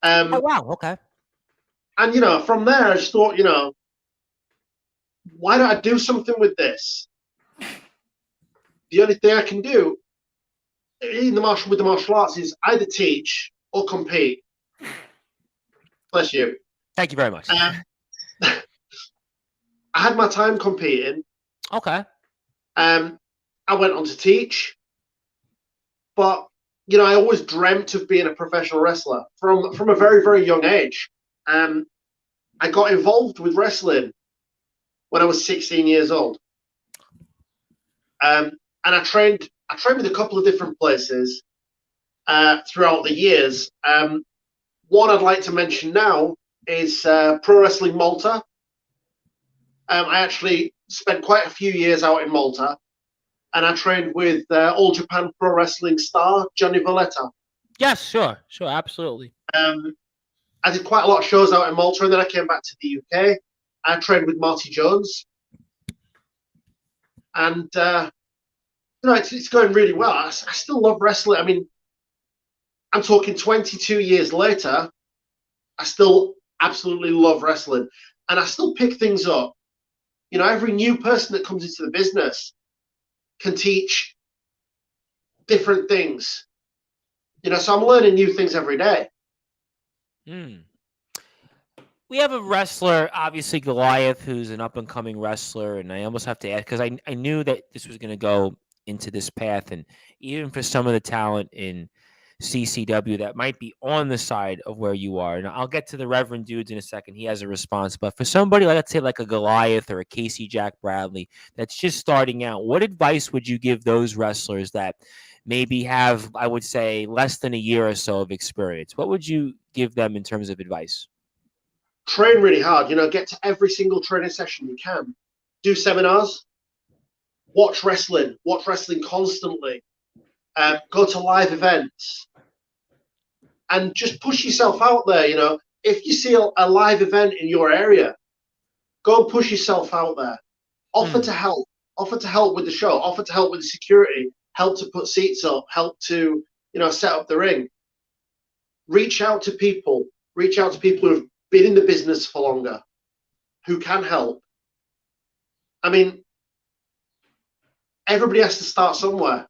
Oh, wow. Okay. And, you know, from there, I just thought, you know, why don't I do something with this? The only thing I can do with the martial arts is either teach or compete. Bless you. Thank you very much. I had my time competing. Okay. I went on to teach, but you know, I always dreamt of being a professional wrestler from a very, very young age. I got involved with wrestling when I was 16 years old, and I trained with a couple of different places throughout the years. One I'd like to mention now is Pro Wrestling Malta. I actually spent quite a few years out in Malta. And I trained with All Japan Pro Wrestling star Johnny Valletta. Yes, sure, absolutely. I did quite a lot of shows out in Malta, and then I came back to the UK. I trained with Marty Jones, and you know, it's going really well. I still love wrestling. I mean, I'm talking 22 years later. I still absolutely love wrestling, and I still pick things up. You know, every new person that comes into the business can teach different things. So I'm learning new things every day. We have a wrestler, obviously Goliath, who's an up-and-coming wrestler, and I almost have to ask because I knew that this was going to go into this path, and even for some of the talent in CCW that might be on the side of where you are, and I'll get to the Reverend Dudes in a second. He has a response, but for somebody, let's say like a Goliath or a Casey Jack Bradley that's just starting out, what advice would you give those wrestlers that maybe have, I would say, less than a year or so of experience? What would you give them in terms of advice? Train really hard, get to every single training session you can. Do seminars, watch wrestling constantly, go to live events, and just push yourself out there. If you see a live event in your area, go and push yourself out there. Offer to help with the show, offer to help with the security, help to put seats up, help to, set up the ring. Reach out to people who've been in the business for longer, who can help. I mean, everybody has to start somewhere.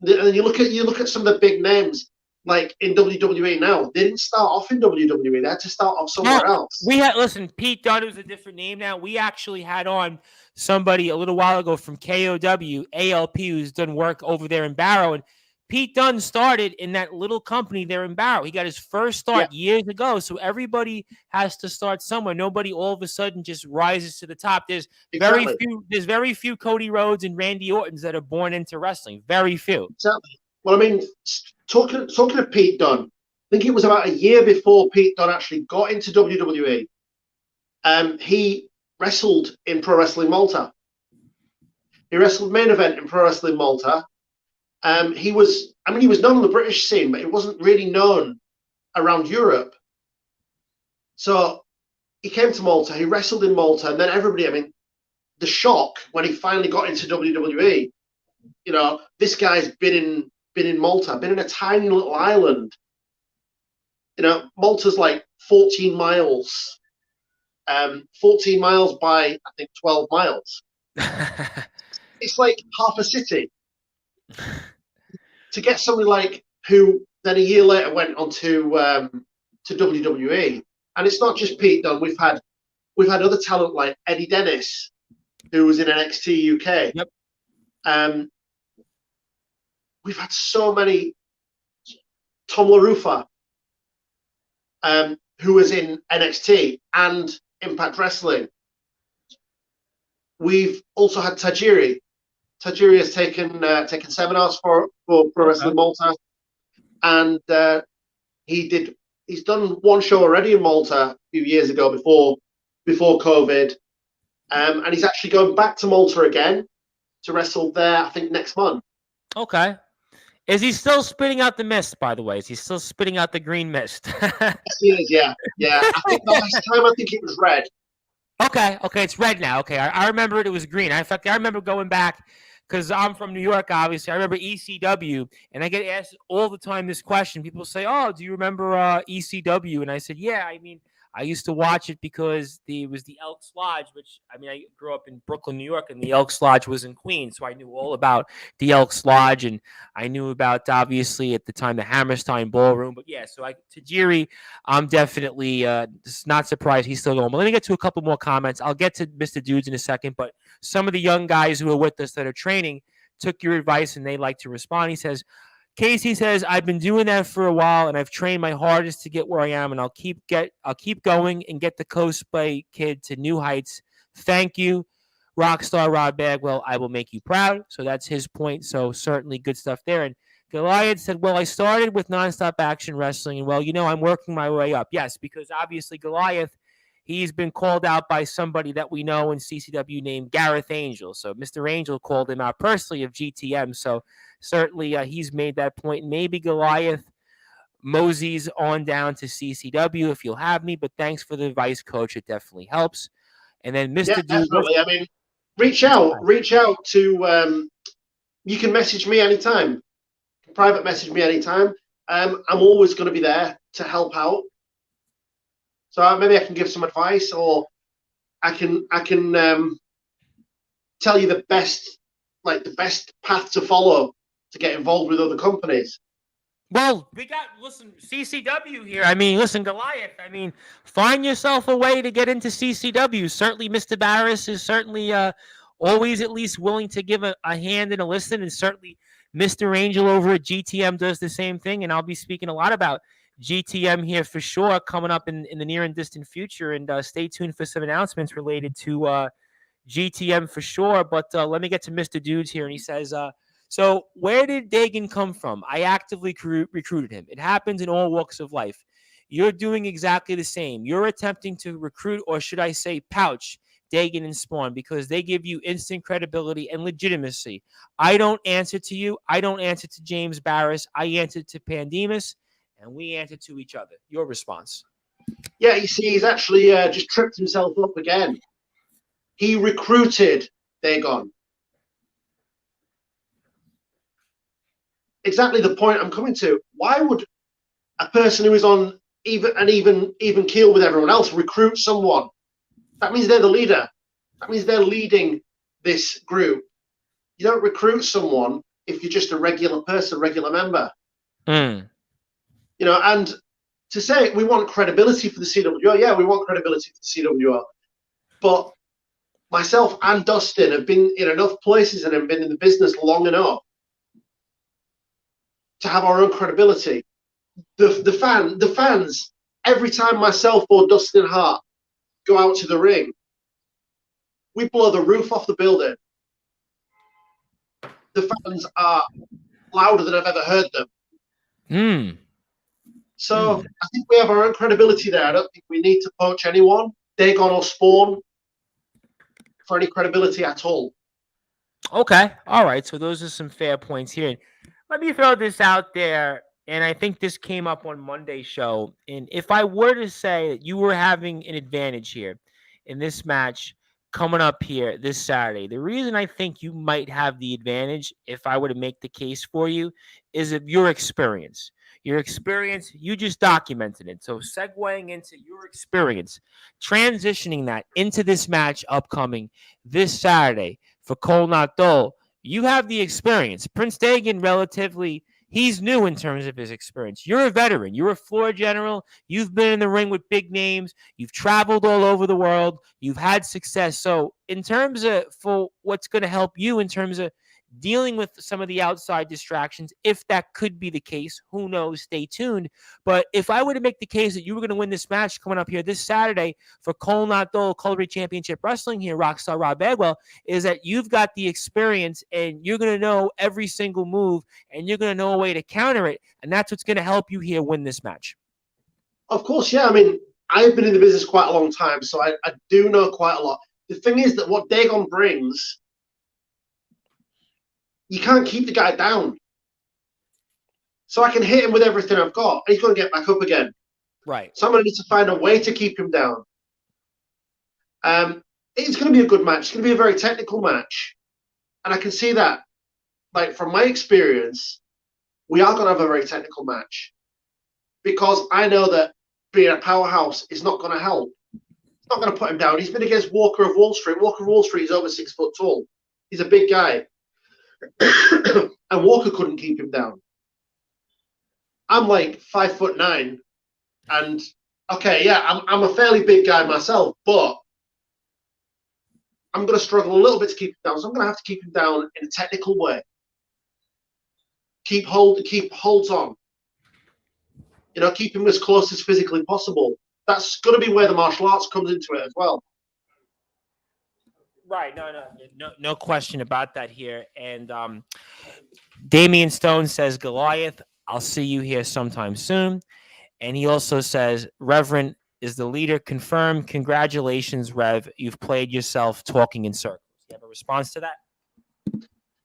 And you look at some of the big names, like in WWE now. They didn't start off in WWE. They had to start off somewhere else. Listen, Pete Dunne is a different name now. We actually had on somebody a little while ago from KOW, ALP, who's done work over there in Barrow, and Pete Dunne started in that little company there in Barrow. He got his first start years ago. So everybody has to start somewhere. Nobody all of a sudden just rises to the top. There's very few Cody Rhodes and Randy Ortons that are born into wrestling. Very few. Exactly. Well, I mean, talking of Pete Dunne, I think it was about a year before Pete Dunne actually got into WWE. He wrestled in Pro Wrestling Malta. He wrestled main event in Pro Wrestling Malta. He was known on the British scene, but he wasn't really known around Europe. So he came to Malta, he wrestled in Malta, and then everybody, the shock when he finally got into WWE, this guy's been in Malta, been in a tiny little island. Malta's like 14 miles. 14 miles by, I think, 12 miles. It's like half a city. To get somebody like who then a year later went on to WWE, and it's not just Pete Dunne. We've had other talent like Eddie Dennis, who was in NXT UK. Yep. We've had so many. Tom LaRufa, who was in NXT and Impact Wrestling. We've also had Tajiri. Tajiri has taken seminars for Pro Wrestling Malta, and he's done one show already in Malta a few years ago before COVID, and he's actually going back to Malta again to wrestle there, I think, next month. Okay. Is he still spitting out the mist, by the way? Is he still spitting out the green mist? Yes, he is, yeah. I think the last time, it was red. Okay, it's red now. Okay, I remember it was green. In fact, I remember going back because I'm from New York, obviously. I remember ECW, and I get asked all the time this question. People say, "Oh, do you remember ECW?" And I said, "Yeah, I used to watch it because it was the Elks Lodge, which, I grew up in Brooklyn, New York, and the Elks Lodge was in Queens, so I knew all about the Elks Lodge, and I knew about, obviously, at the time, the Hammerstein Ballroom. But yeah, so Tajiri, I'm definitely not surprised he's still going. But let me get to a couple more comments. I'll get to Mr. Dudes in a second, but some of the young guys who are with us that are training took your advice, and they like to respond. He says, Casey says, I've been doing that for a while, and I've trained my hardest to get where I am, and I'll keep going and get the cosplay kid to new heights. Thank you, Rockstar Rob Bagwell. I will make you proud. So that's his point. So certainly good stuff there. And Goliath said, well, I started with nonstop action wrestling, and I'm working my way up. Yes, because obviously Goliath, he's been called out by somebody that we know in CCW named Gareth Angel. So Mr. Angel called him out personally of GTM. So certainly he's made that point. Maybe Goliath moseys on down to CCW if you'll have me. But thanks for the advice, Coach. It definitely helps. And then Mr. Yeah, definitely. Reach out to. You can message me anytime. Private message me anytime. I'm always going to be there to help out. So maybe I can give some advice, or I can tell you the best like the best path to follow to get involved with other companies? Well, listen, CCW here. I mean, listen, Goliath. I mean, find yourself a way to get into CCW. Certainly, Mr. Barris is certainly always at least willing to give a hand and a listen. And certainly, Mr. Angel over at GTM does the same thing. And I'll be speaking a lot about GTM here for sure coming up in the near and distant future. And stay tuned for some announcements related to GTM for sure. But let me get to Mr. Dudes here. And he says, so where did Dagon come from? I actively recruited him. It happens in all walks of life. You're doing exactly the same. You're attempting to recruit, or should I say pouch, Dagon and Spawn, because they give you instant credibility and legitimacy. I don't answer to you. I don't answer to James Barris. I answer to Pandemus, and we answer to each other. Your response? Yeah, you see, he's actually just tripped himself up again. He recruited Dagon. Exactly the point I'm coming to. Why would a person who is on even keel with everyone else recruit someone? That means they're the leader. That means they're leading this group. You don't recruit someone if you're just a regular person, regular member. Mm. You know, and to say we want credibility for the CWO, yeah, we want credibility for the CWO. But myself and Dustin have been in enough places and have been in the business long enough to have our own credibility. The fans, every time myself or Dustin Hart go out to the ring, we blow the roof off the building. The fans are louder than I've ever heard them. So I think we have our own credibility there. I don't think we need to poach anyone, Dagon or Spawn, for any credibility at all. Okay. All right. So those are some fair points here. Let me throw this out there, and I think this came up on Monday's show. And if I were to say that you were having an advantage here in this match coming up here this Saturday, the reason I think you might have the advantage, if I were to make the case for you, is of your experience. Your experience, you just documented it. So segueing into your experience, transitioning that into this match upcoming this Saturday for Cole Not Dole, you have the experience. Prince Dagon, relatively, he's new in terms of his experience. You're a veteran. You're a floor general. You've been in the ring with big names. You've traveled all over the world. You've had success. So in terms of for what's going to help you in terms of dealing with some of the outside distractions, if that could be the case, who knows? Stay tuned. But if I were to make the case that you were going to win this match coming up here this Saturday for Cole Not Dole Colored Championship Wrestling here, Rockstar Rob Bagwell, is that you've got the experience and you're going to know every single move and you're going to know a way to counter it. And that's what's going to help you here win this match. Of course, yeah. I mean, I've been in the business quite a long time, so I do know quite a lot. The thing is that what Dagon brings, you can't keep the guy down. So I can hit him with everything I've got, and he's going to get back up again. Right. So I'm going to need to find a way to keep him down. It's going to be a good match. It's going to be a very technical match. And I can see that, like, from my experience, we are going to have a very technical match. Because I know that being a powerhouse is not going to help. It's not going to put him down. He's been against Walker of Wall Street. Walker of Wall Street is over 6 foot tall. He's a big guy. And Walker couldn't keep him down. I'm like 5'9", and okay, yeah, I'm a fairly big guy myself, but I'm going to struggle a little bit to keep him down. So I'm going to have to keep him down in a technical way. Keep holds on. You know, keep him as close as physically possible. That's going to be where the martial arts comes into it as well. Right, no question about that here. And Damian Stone says, Goliath, I'll see you here sometime soon. And he also says, Reverend is the leader. Confirmed. Congratulations, Rev. You've played yourself talking in circles. You have a response to that?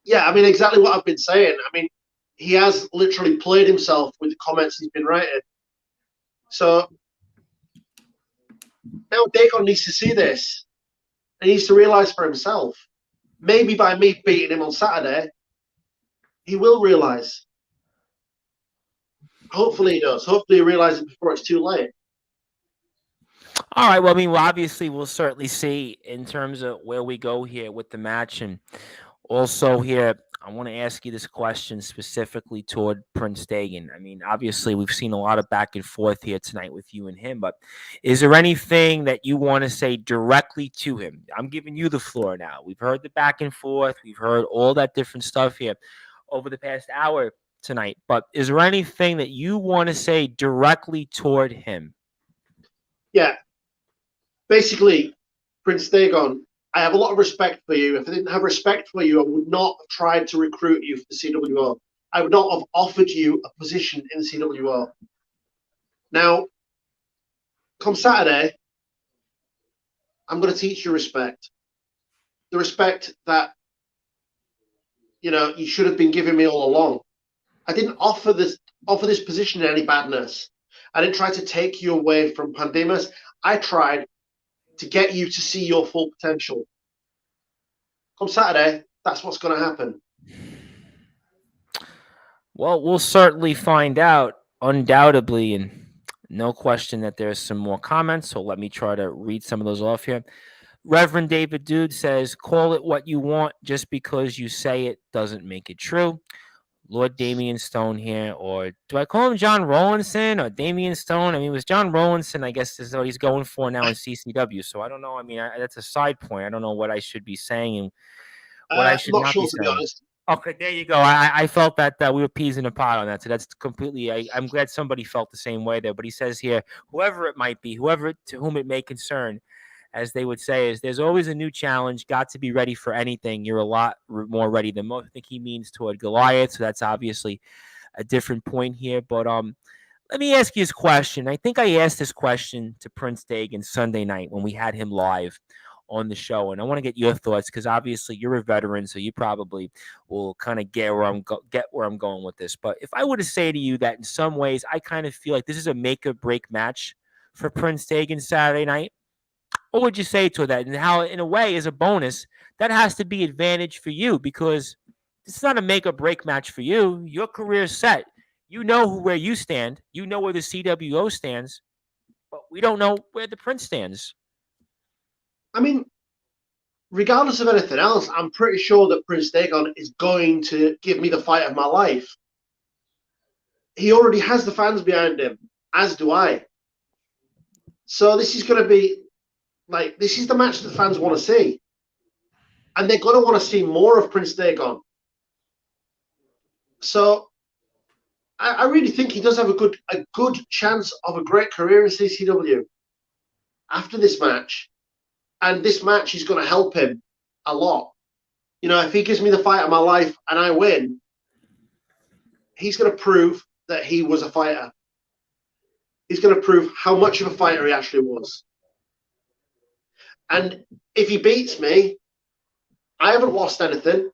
Yeah, I mean, exactly what I've been saying. I mean, he has literally played himself with the comments he's been writing. So now Dagon needs to see this. He needs to realize for himself. Maybe by me beating him on Saturday, he will realize. Hopefully he does. Hopefully he realizes before it's too late. All right. Well, I mean, obviously, we'll certainly see in terms of where we go here with the match and Also, here, I want to ask you this question specifically toward Prince Dagon. I mean, obviously, we've seen a lot of back and forth here tonight with you and him, but is there anything that you want to say directly to him? I'm giving you the floor now. We've heard the back and forth, we've heard all that different stuff here over the past hour tonight, but is there anything that you want to say directly toward him? Yeah, basically, Prince Dagon, I have a lot of respect for you. If I didn't have respect for you, I would not have tried to recruit you for the CWO. I would not have offered you a position in the CWO. Now, come Saturday, I'm going to teach you respect. The respect that, you should have been giving me all along. I didn't offer this position in any badness. I didn't try to take you away from Pandemus. I tried to get you to see your full potential. Come Saturday, that's what's going to happen. Well, we'll certainly find out, undoubtedly, and no question that there's some more comments. So let me try to read some of those off here. Reverend David Dude says, call it what you want. Just because you say it doesn't make it true. Lord Damian Stone here, or do I call him John Rowlandson or Damian Stone? I mean, it was John Rowlandson, I guess, is what he's going for now in CCW. So I don't know. I mean, that's a side point. I don't know what I should be saying and what I should not not sure, be to be saying. honest. Okay, there you go. I felt that we were peas in a pod on that. So that's completely, I'm glad somebody felt the same way there. But he says here, whoever it might be, whoever to whom it may concern, as they would say, is there's always a new challenge. Got to be ready for anything. You're a lot more ready than most. I think he means toward Goliath. So that's obviously a different point here. But let me ask you this question. I think I asked this question to Prince Dagon Sunday night when we had him live on the show, and I want to get your thoughts because obviously you're a veteran, so you probably will kind of get where I'm going with this. But if I were to say to you that in some ways I kind of feel like this is a make or break match for Prince Dagon Saturday night, what would you say to that? And how, in a way, as a bonus, that has to be advantage for you because it's not a make or break match for you. Your career is set. You know where you stand. You know where the CWO stands, but we don't know where the Prince stands. I mean, regardless of anything else, I'm pretty sure that Prince Dagon is going to give me the fight of my life. He already has the fans behind him, as do I. So this is going to be this is the match that fans want to see. And they're going to want to see more of Prince Dagon. So I really think he does have a good chance of a great career in CCW after this match. And this match is going to help him a lot. If he gives me the fight of my life and I win, he's going to prove that he was a fighter. He's going to prove how much of a fighter he actually was. And if he beats me, I haven't lost anything.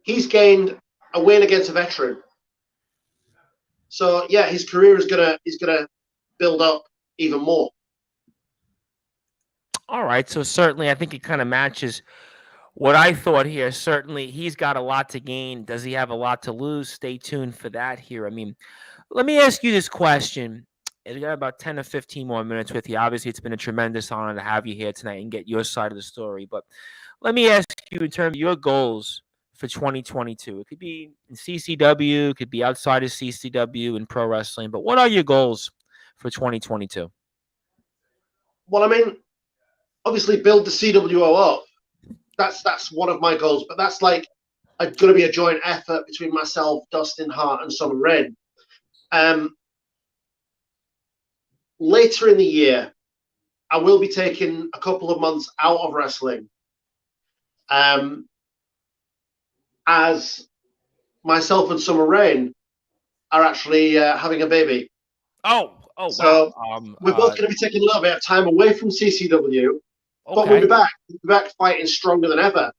He's gained a win against a veteran. So yeah, his career is gonna build up even more. All right, so certainly I think it kind of matches what I thought here. Certainly he's got a lot to gain. Does he have a lot to lose? Stay tuned for that here. I mean, let me ask you this question. We got about 10 or 15 more minutes with you. Obviously, it's been a tremendous honor to have you here tonight and get your side of the story. But let me ask you in terms of your goals for 2022. It could be in CCW, it could be outside of CCW and pro wrestling. But what are your goals for 2022? Well, I mean, obviously build the CWO up. That's one of my goals, but that's going to be a joint effort between myself, Dustin Hart, and Summer Rain. Later in the year, I will be taking a couple of months out of wrestling. As myself and Summer Rain are actually having a baby. Oh, so wow. We're both going to be taking a little bit of time away from CCW, but we'll be back. We'll be back fighting stronger than ever.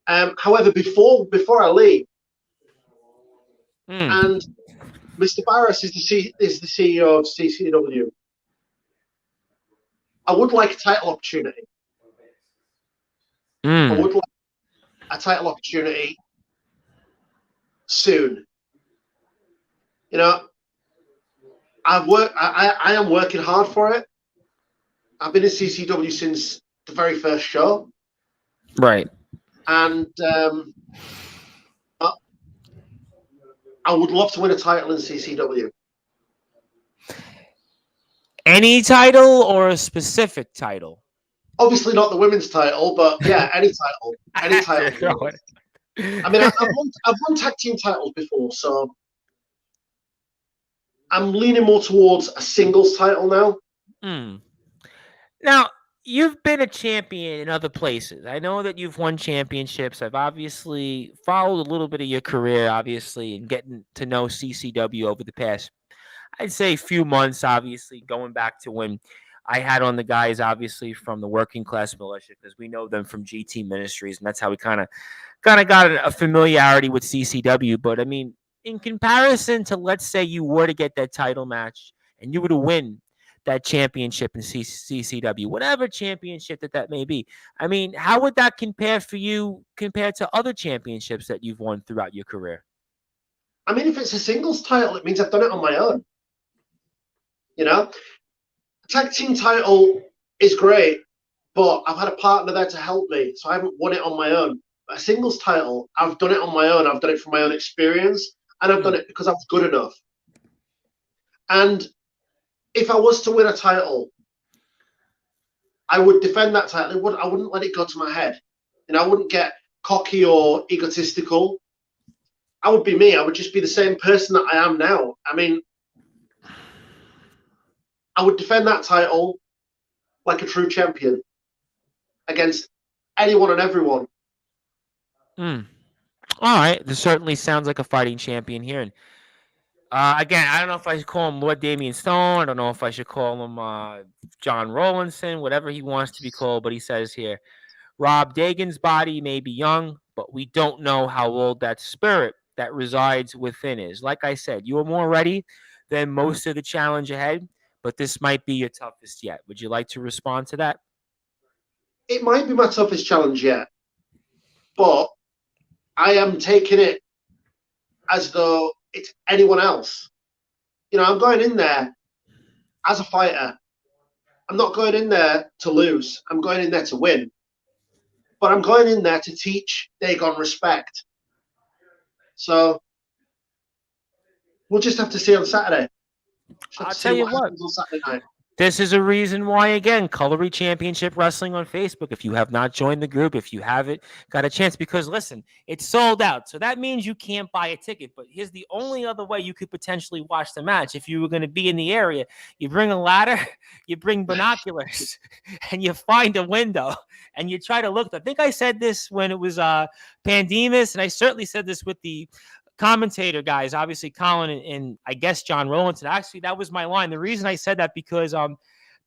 However, before I leave, and Mr. Barris is the CEO of CCW, I would like a title opportunity. I would like a title opportunity soon. I am working hard for it. I've been in CCW since the very first show. Right. And I would love to win a title in CCW. Any title or a specific title? Obviously not the women's title, but yeah, any title. Any title. I mean, I've won tag team titles before, so I'm leaning more towards a singles title now. Now, you've been a champion in other places. I know that you've won championships. I've obviously followed a little bit of your career, obviously, and getting to know CCW over the past, I'd say, few months, obviously, going back to when I had on the guys, obviously, from the working class militia, because we know them from GT Ministries, and that's how we kind of got a familiarity with CCW. But I mean, in comparison to, let's say, you were to get that title match and you were to win that championship in CCW, whatever championship that may be. I mean, how would that compare for you compared to other championships that you've won throughout your career? I mean, if it's a singles title, it means I've done it on my own. You know, a tag team title is great, but I've had a partner there to help me, so I haven't won it on my own. But a singles title, I've done it on my own. I've done it from my own experience, and I've done it because I was good enough. And if I was to win a title, I would defend that title. I wouldn't let it go to my head. I wouldn't get cocky or egotistical. I would be me. I would just be the same person that I am now. I mean, I would defend that title like a true champion against anyone and everyone. All right. This certainly sounds like a fighting champion here. And again, I don't know if I should call him Lord Damian Stone. I don't know if I should call him John Rollinson, whatever he wants to be called. But he says here, Rob Dagon's body may be young, but we don't know how old that spirit that resides within is. Like I said, you are more ready than most of the challenge ahead, but this might be your toughest yet. Would you like to respond to that? It might be my toughest challenge yet, but I am taking it as though it's anyone else. I'm going in there as a fighter. I'm not going in there to lose. I'm going in there to win. But I'm going in there to teach Dagon respect. So we'll just have to see on Saturday. I'll tell you what. On Saturday night. This is a reason why, again, Colory Championship Wrestling on Facebook. If you have not joined the group, if you haven't got a chance, because listen, it's sold out. So that means you can't buy a ticket. But here's the only other way you could potentially watch the match. If you were going to be in the area, you bring a ladder, you bring binoculars, and you find a window and you try to look. I think I said this when it was Pandemus, and I certainly said this with the commentator guys, obviously Colin and I guess John Rollinson. Actually, that was my line. The reason I said that because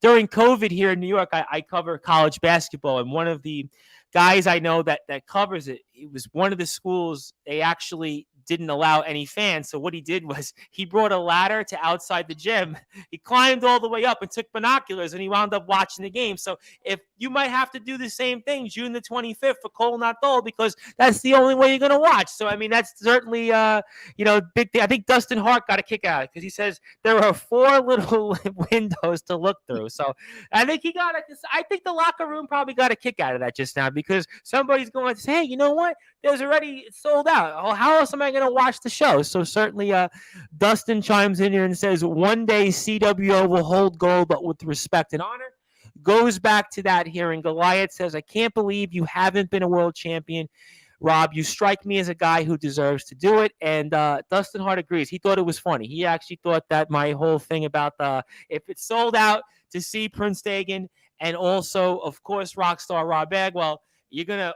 during COVID here in New York, I cover college basketball, and one of the guys I know that covers it, it was one of the schools, they actually didn't allow any fans. So what he did was he brought a ladder to outside the gym. He climbed all the way up and took binoculars, and he wound up watching the game. So if you might have to do the same thing June the 25th for Cole Not Dole, because that's the only way you're going to watch. So, I mean, that's certainly, big thing. I think Dustin Hart got a kick out because he says there are 4 little windows to look through. So I think I think the locker room probably got a kick out of that just now, because somebody's going to say, hey, you know what? There's already sold out. Oh, how else am I going to watch the show? So certainly Dustin chimes in here and says, one day CWO will hold gold, but with respect and honor. Goes back to that here. And Goliath says, I can't believe you haven't been a world champion. Rob, you strike me as a guy who deserves to do it. And Dustin Hart agrees. He thought it was funny. He actually thought that my whole thing about if it's sold out to see Prince Dagon and also, of course, Rockstar Rob Bagwell,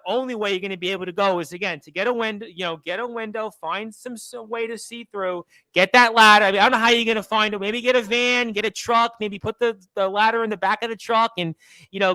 only way you're gonna be able to go is, again, to get a window, find some way to see through, get that ladder. I mean, I don't know how you're gonna find it. Maybe get a van, get a truck, maybe put the ladder in the back of the truck, and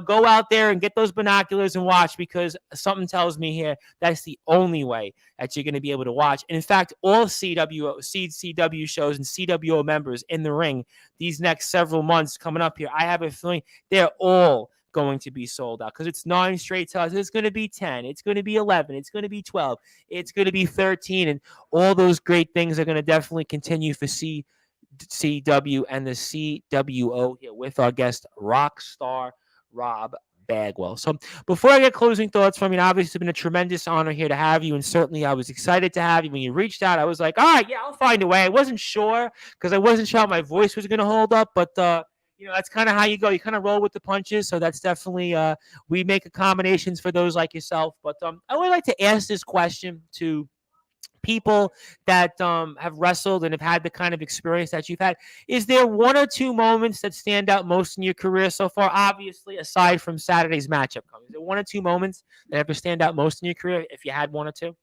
go out there and get those binoculars and watch, because something tells me here that's the only way that you're gonna be able to watch. And in fact, all CCW shows and CWO members in the ring these next several months coming up here, I have a feeling they're all going to be sold out, because it's 9 straight titles. It's going to be 10. It's going to be 11. It's going to be 12. It's going to be 13. And all those great things are going to definitely continue for CCW and the CWO here with our guest, Rockstar Rob Bagwell. So before I get closing thoughts from you, obviously it's been a tremendous honor here to have you, and certainly I was excited to have you. When you reached out, I was like, all right, yeah, I'll find a way. I wasn't sure because I wasn't sure how my voice was going to hold up, but that's kind of how you go. You kind of roll with the punches. So that's definitely we make accommodations for those like yourself. But I would like to ask this question to people that have wrestled and have had the kind of experience that you've had. Is there one or two moments that stand out most in your career so far? Obviously, aside from Saturday's matchup, is there one or two moments that ever stand out most in your career, if you had one or two?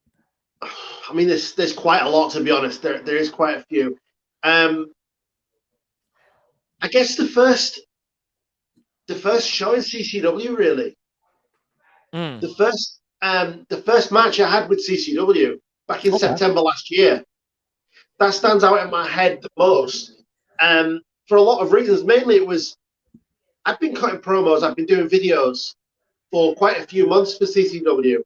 I mean, there's quite a lot, to be honest. There is quite a few. I guess the first show in CCW, really. The first match I had with CCW back in September last year, that stands out in my head the most. For a lot of reasons. Mainly it was, I've been cutting promos, I've been doing videos for quite a few months for CCW.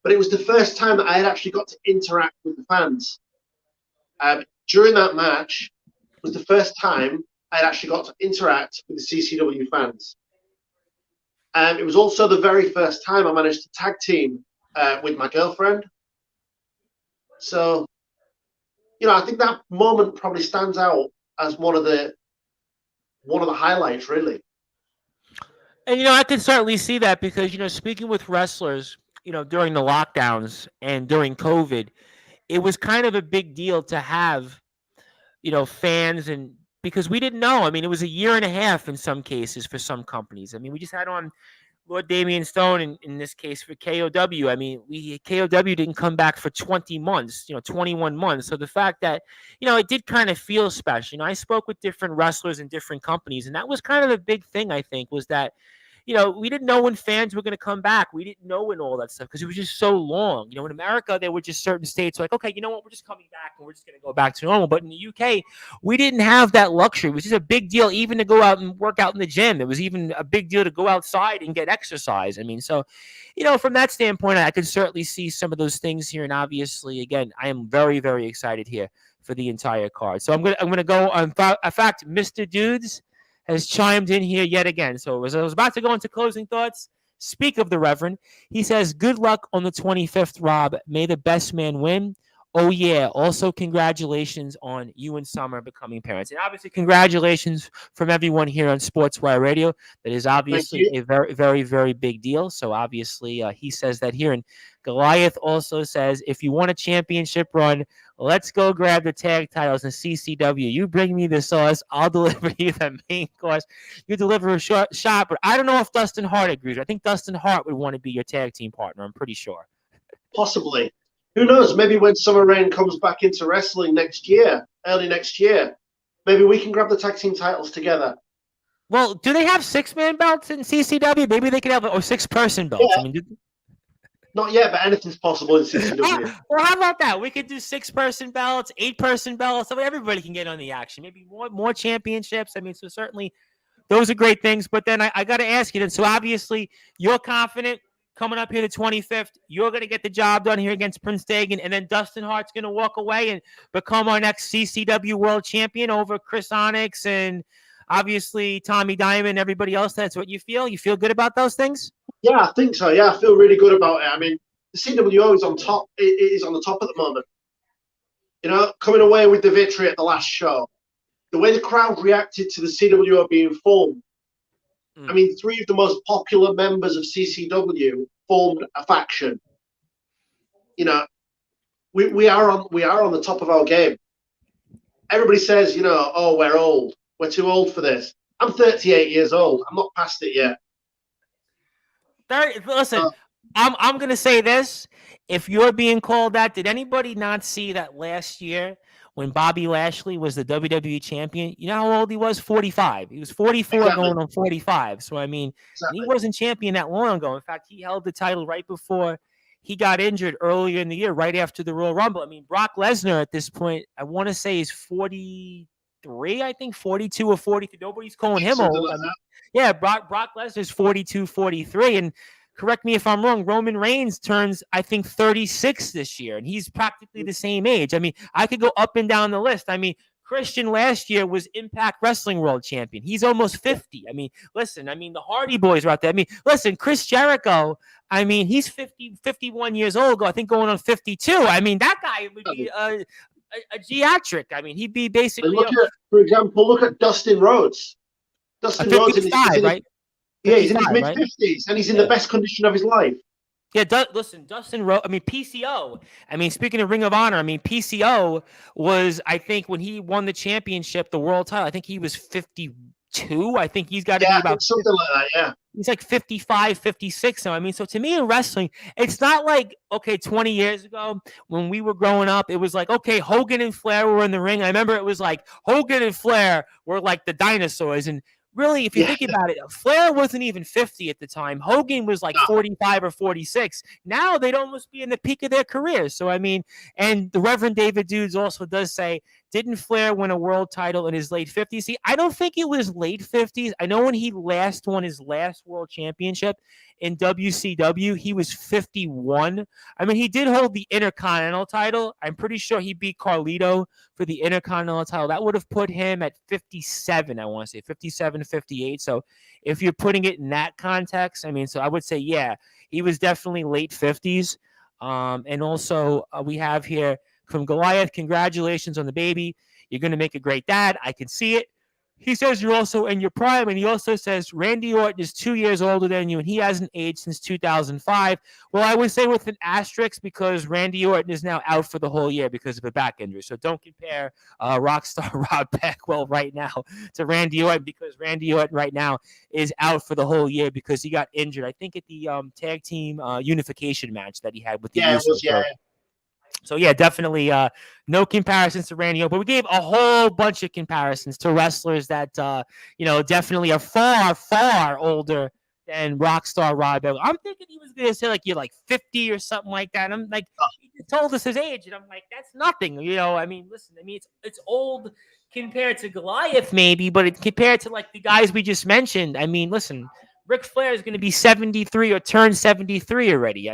But it was the first time that I had actually got to interact with the fans. During that match was the first time I had actually got to interact with the CCW fans. It was also the very first time I managed to tag team with my girlfriend. So, I think that moment probably stands out as one of the highlights, really. And I can certainly see that because speaking with wrestlers, during the lockdowns and during COVID, it was kind of a big deal to have, fans, and because we didn't know. I mean, it was a year and a half in some cases for some companies. I mean, we just had on Lord Damian Stone in this case for KOW. I mean, KOW didn't come back for 20 months, 21 months. So the fact that, it did kind of feel special. I spoke with different wrestlers in different companies, and that was kind of the big thing, I think, was that we didn't know when fans were going to come back. We didn't know when all that stuff because it was just so long. In America, there were just certain states like, okay, you know what, we're just coming back and we're just going to go back to normal. But in the UK, we didn't have that luxury. It was just a big deal even to go out and work out in the gym. It was even a big deal to go outside and get exercise. I mean, so, from that standpoint, I can certainly see some of those things here. And obviously, again, I am very, very excited here for the entire card. So I'm gonna go on. In fact, Mr. Dudes has chimed in here yet again. So as I was about to go into closing thoughts, speak of the Reverend. He says, good luck on the 25th, Rob. May the best man win. Oh, yeah. Also, congratulations on you and Summer becoming parents. And obviously, congratulations from everyone here on Sportswire Radio. That is obviously a very, very, very big deal. So obviously, he says that here. And Goliath also says, if you want a championship run, let's go grab the tag titles in CCW. You bring me the sauce, I'll deliver you the main course. You deliver a shot, but I don't know if Dustin Hart agrees. I think Dustin Hart would want to be your tag team partner. I'm pretty sure. Possibly. Who knows? Maybe when Summer Rain comes back into wrestling early next year, maybe we can grab the tag team titles together. Well, do they have 6-man belts in CCW? Maybe they could have, or 6-person belts. Yeah. I mean, not yet, but anything's possible in CCW. Well, how about that? We could do 6-person belts, 8-person belts, so everybody can get on the action. Maybe more championships. I mean, so certainly those are great things. But then I got to ask you then. So obviously you're confident coming up here the 25th. You're going to get the job done here against Prince Dagon, and then Dustin Hart's going to walk away and become our next CCW World Champion over Chris Onyx and obviously Tommy Diamond and everybody else. That's what you feel? You feel good about those things? Yeah, I think so. Yeah, I feel really good about it. I mean, the CWO is on top. It is on the top at the moment. Coming away with the victory at the last show, the way the crowd reacted to the CWO being formed. I mean, 3 of the most popular members of CCW formed a faction. We are on the top of our game. Everybody says, oh, we're old. We're too old for this. I'm 38 years old. I'm not past it yet. Listen, I'm going to say this. If you're being called that, did anybody not see that last year when Bobby Lashley was the WWE champion? You know how old he was? 45. He was 44 going on 45. So, I mean, he wasn't champion that long ago. In fact, he held the title right before he got injured earlier in the year, right after the Royal Rumble. I mean, Brock Lesnar at this point, I want to say he's 43, I think, 42 or 43. Nobody's calling him old. I mean, yeah, Brock Lesnar's 42, 43. And correct me if I'm wrong, Roman Reigns turns, I think, 36 this year, and he's practically the same age. I mean, I could go up and down the list. I mean, Christian last year was Impact Wrestling World Champion. He's almost 50. I mean, listen, the Hardy Boys are out there. I mean, listen, Chris Jericho, I mean, he's 50, 51 years old, I think going on 52. I mean, that guy would be a geriatric. I mean, he'd be basically. For example, look at Dustin Rhodes. Dustin Rhodes in his, right? He's in his mid-50s, and he's in the best condition of his life. Yeah, listen, Dustin Rhodes, PCO. Speaking of Ring of Honor, PCO was, I think, when he won the championship, the world title, I think he was 52. I think he's got to be about something like that, yeah. He's like 55, 56 now. So to me in wrestling, it's not like, 20 years ago when we were growing up, it was like, Hogan and Flair were in the ring. I remember it was like Hogan and Flair were like the dinosaurs. And really, if you think about it, Flair wasn't even 50 at the time. Hogan was like 45 or 46. Now they'd almost be in the peak of their careers. So, and the Reverend David Dudes also does say, didn't Flair win a world title in his late 50s? See, I don't think it was late 50s. I know when he won his last world championship in WCW, he was 51. He did hold the Intercontinental title. I'm pretty sure he beat Carlito for the Intercontinental title. That would have put him at 57, I want to say, 57, 58. So if you're putting it in that context, so I would say, yeah, he was definitely late 50s. And also we have here from Goliath, congratulations on the baby. You're going to make a great dad. I can see it. He says you're also in your prime, and he also says Randy Orton is 2 years older than you, and he hasn't aged since 2005. Well, I would say with an asterisk because Randy Orton is now out for the whole year because of a back injury. So don't compare Rockstar Rob Bagwell right now to Randy Orton because Randy Orton right now is out for the whole year because he got injured, I think, at the tag team unification match that he had with the Usos. So, yeah, definitely no comparisons to Randy Orton. But we gave a whole bunch of comparisons to wrestlers that, definitely are far, far older than Rockstar Rob Bagwell. I'm thinking he was going to say, like, you're like 50 or something like that. And I'm like, he told us his age. And I'm like, that's nothing. Listen, it's old compared to Goliath maybe, but compared to, like, the guys we just mentioned. Listen, Ric Flair is going to be 73 or turn 73 already.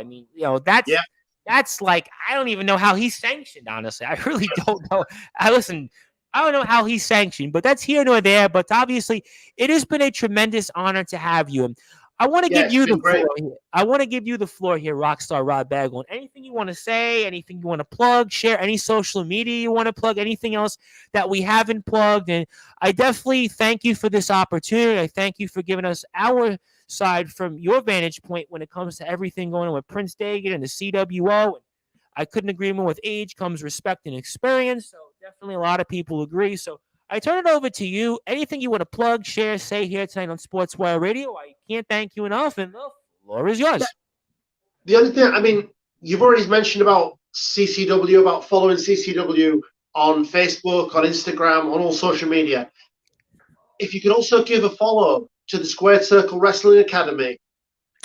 That's... Yeah. That's like, I don't even know how he's sanctioned, honestly. I really don't know. I don't know how he's sanctioned, but that's here nor there. But obviously, it has been a tremendous honor to have you. I want to give you the floor here. I want to give you the floor here, Rockstar Rob Bagwell. Anything you want to say, anything you want to plug, share, any social media you want to plug, anything else that we haven't plugged. And I definitely thank you for this opportunity. I thank you for giving us our side from your vantage point when it comes to everything going on with Prince Dagon and the CWO. I couldn't agree more. With age comes respect and experience. So definitely a lot of people agree. So I turn it over to you. Anything you want to plug, share, say here tonight on Sportswire Radio. I can't thank you enough. And the floor is yours. The only thing, you've already mentioned about CCW, about following CCW on Facebook, on Instagram, on all social media. If you could also give a follow to the Squared Circle Wrestling Academy.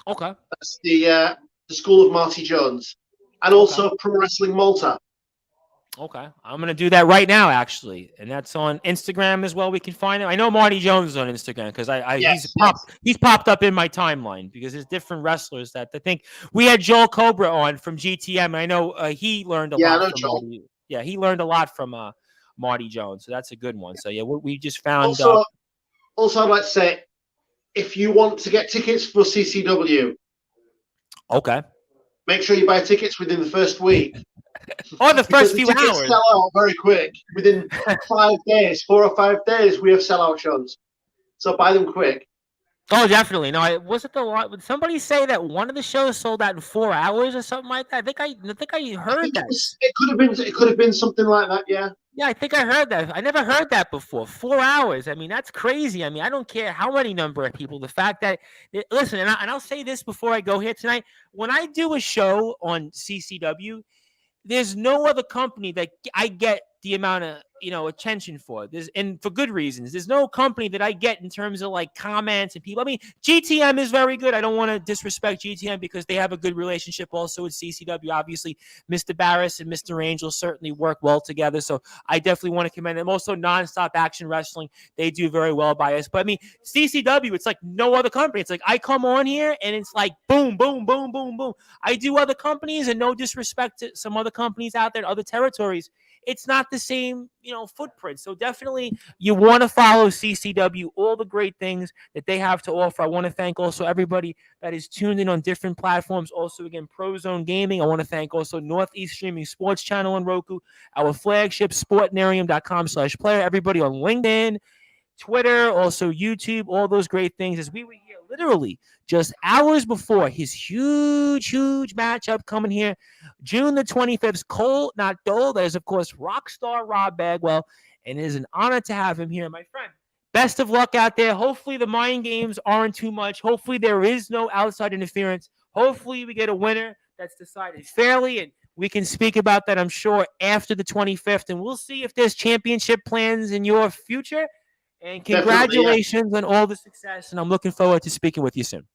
Okay. That's the school of Marty Jones. And also Pro Wrestling Malta. Okay. I'm going to do that right now, actually. And that's on Instagram as well. We can find it. I know Marty Jones is on Instagram because he's popped up in my timeline because there's different wrestlers that I think we had Joel Cobra on from GTM. I know he learned a lot. From Marty. Yeah, he learned a lot from Marty Jones. So that's a good one. So, yeah, we just found. Also, I'd like to say, if you want to get tickets for CCW, okay, make sure you buy tickets within the first week. Or the first few hours. Sell out very quick. Within 5 days, 4 or 5 days, we have sellout shows. So buy them quick. Oh, definitely. No, was it the one? Would somebody say that one of the shows sold out in 4 hours or something like that? I think I heard that. It could have been something like that. Yeah. Yeah, I think I heard that. I never heard that before. 4 hours. That's crazy. I don't care how many number of people. The fact that, listen, and I'll say this before I go here tonight. When I do a show on CCW, there's no other company that I get the amount of attention for. And for good reasons. There's no company that I get in terms of like comments and people. GTM is very good. I don't want to disrespect GTM because they have a good relationship also with CCW. Obviously, Mr. Barris and Mr. Angel certainly work well together. So I definitely want to commend them. Also, Nonstop Action Wrestling, they do very well by us. But CCW, it's like no other company. It's like I come on here and it's like boom, boom, boom, boom, boom. I do other companies, and no disrespect to some other companies out there, other territories. it's not the same, footprint. So definitely you want to follow CCW, all the great things that they have to offer. I want to thank also everybody that is tuned in on different platforms. Also, again, ProZone Gaming. I want to thank also Northeast Streaming Sports Channel on Roku, our flagship sportnarium.com/player, everybody on LinkedIn, Twitter, also YouTube, all those great things. As we were here literally just hours before his huge matchup coming here, June the 25th, Cole Not Dole. That is, of course, Rockstar Rob Bagwell, and it is an honor to have him here, my friend. Best of luck out there. Hopefully the mind games aren't too much. Hopefully there is no outside interference. Hopefully we get a winner that's decided fairly, and we can speak about that, I'm sure, after the 25th, and we'll see if there's championship plans in your future. And congratulations on all the success, and I'm looking forward to speaking with you soon.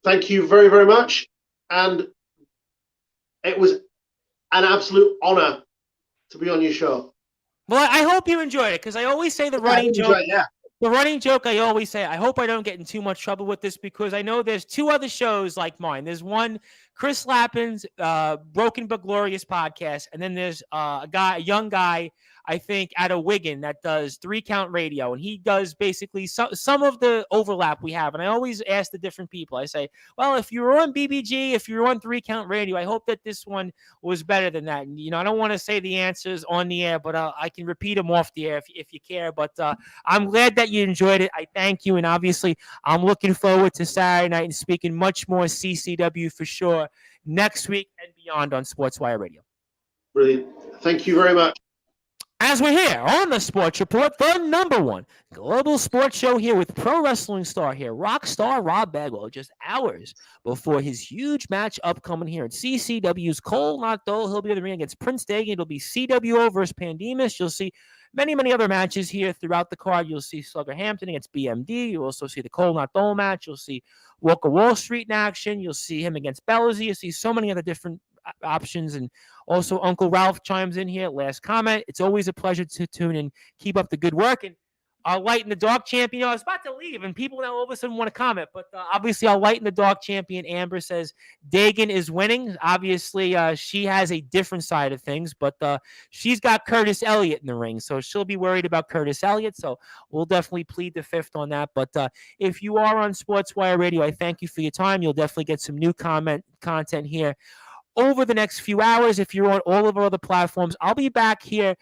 Thank you very, very much. And it was an absolute honor to be on your show. Well, I hope you enjoyed it, because I always say the running joke. The running joke I always say, I hope I don't get in too much trouble with this, because I know there's two other shows like mine. There's one, Chris Lappin's Broken But Glorious podcast, and then there's a young guy, I think, out of Wigan that does 3 Count Radio, and he does basically some of the overlap we have. And I always ask the different people. I say, well, if you're on BBG, if you're on 3 Count Radio, I hope that this one was better than that. And, I don't want to say the answers on the air, but I can repeat them off the air if you care. But I'm glad that you enjoyed it. I thank you. And obviously, I'm looking forward to Saturday night and speaking much more CCW for sure next week and beyond on Sportswire Radio. Brilliant. Thank you very much. As we're here on the Sports Report, the #1 global sports show here with pro wrestling star here, Rockstar Rob Bagwell, just hours before his huge match upcoming here at CCW's Cole Not Dole. He'll be in the ring against Prince Dagon. It'll be CWO versus Pandemus. You'll see many other matches here throughout the card. You'll see Slugger Hampton against BMD. You'll also see the Cole Not Dole match. You'll see Walker Wall Street in action. You'll see him against Bellazy. You'll see so many other different options, and also Uncle Ralph chimes in here. Last comment. It's always a pleasure to tune in. Keep up the good work. And our Light in the Dark champion, I was about to leave, and people now all of a sudden want to comment, but obviously our Light in the Dark champion, Amber, says Dagon is winning. Obviously, she has a different side of things, but she's got Curtis Elliott in the ring, so she'll be worried about Curtis Elliott, so we'll definitely plead the fifth on that. But if you are on Sportswire Radio, I thank you for your time. You'll definitely get some new content here over the next few hours. If you're on all of our other platforms, I'll be back here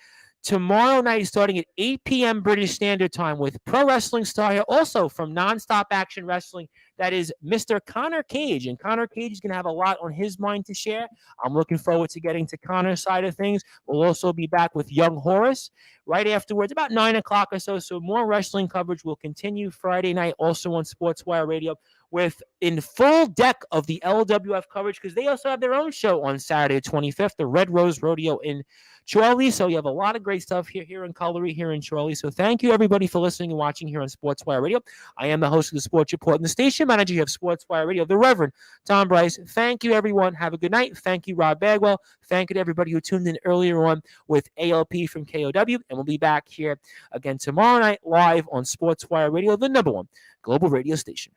tomorrow night starting at 8 p.m. British Standard Time with pro wrestling star here, also from Nonstop Action Wrestling. That is Mr. Connor Cage, and Connor Cage is going to have a lot on his mind to share. I'm looking forward to getting to Connor's side of things. We'll also be back with Young Horace right afterwards, about 9 o'clock or so. So more wrestling coverage will continue Friday night, also on Sportswire Radio, with in full deck of the LWF coverage, because they also have their own show on Saturday the 25th, the Red Rose Rodeo in Chorley. So you have a lot of great stuff here in Cullery, here in Chorley. So thank you, everybody, for listening and watching here on Sportswire Radio. I am the host of the Sports Report and the station manager here of Sportswire Radio, the Reverend Tom Bryce. Thank you, everyone. Have a good night. Thank you, Rob Bagwell. Thank you to everybody who tuned in earlier on with ALP from KOW. And we'll be back here again tomorrow night live on Sportswire Radio, the #1 global radio station.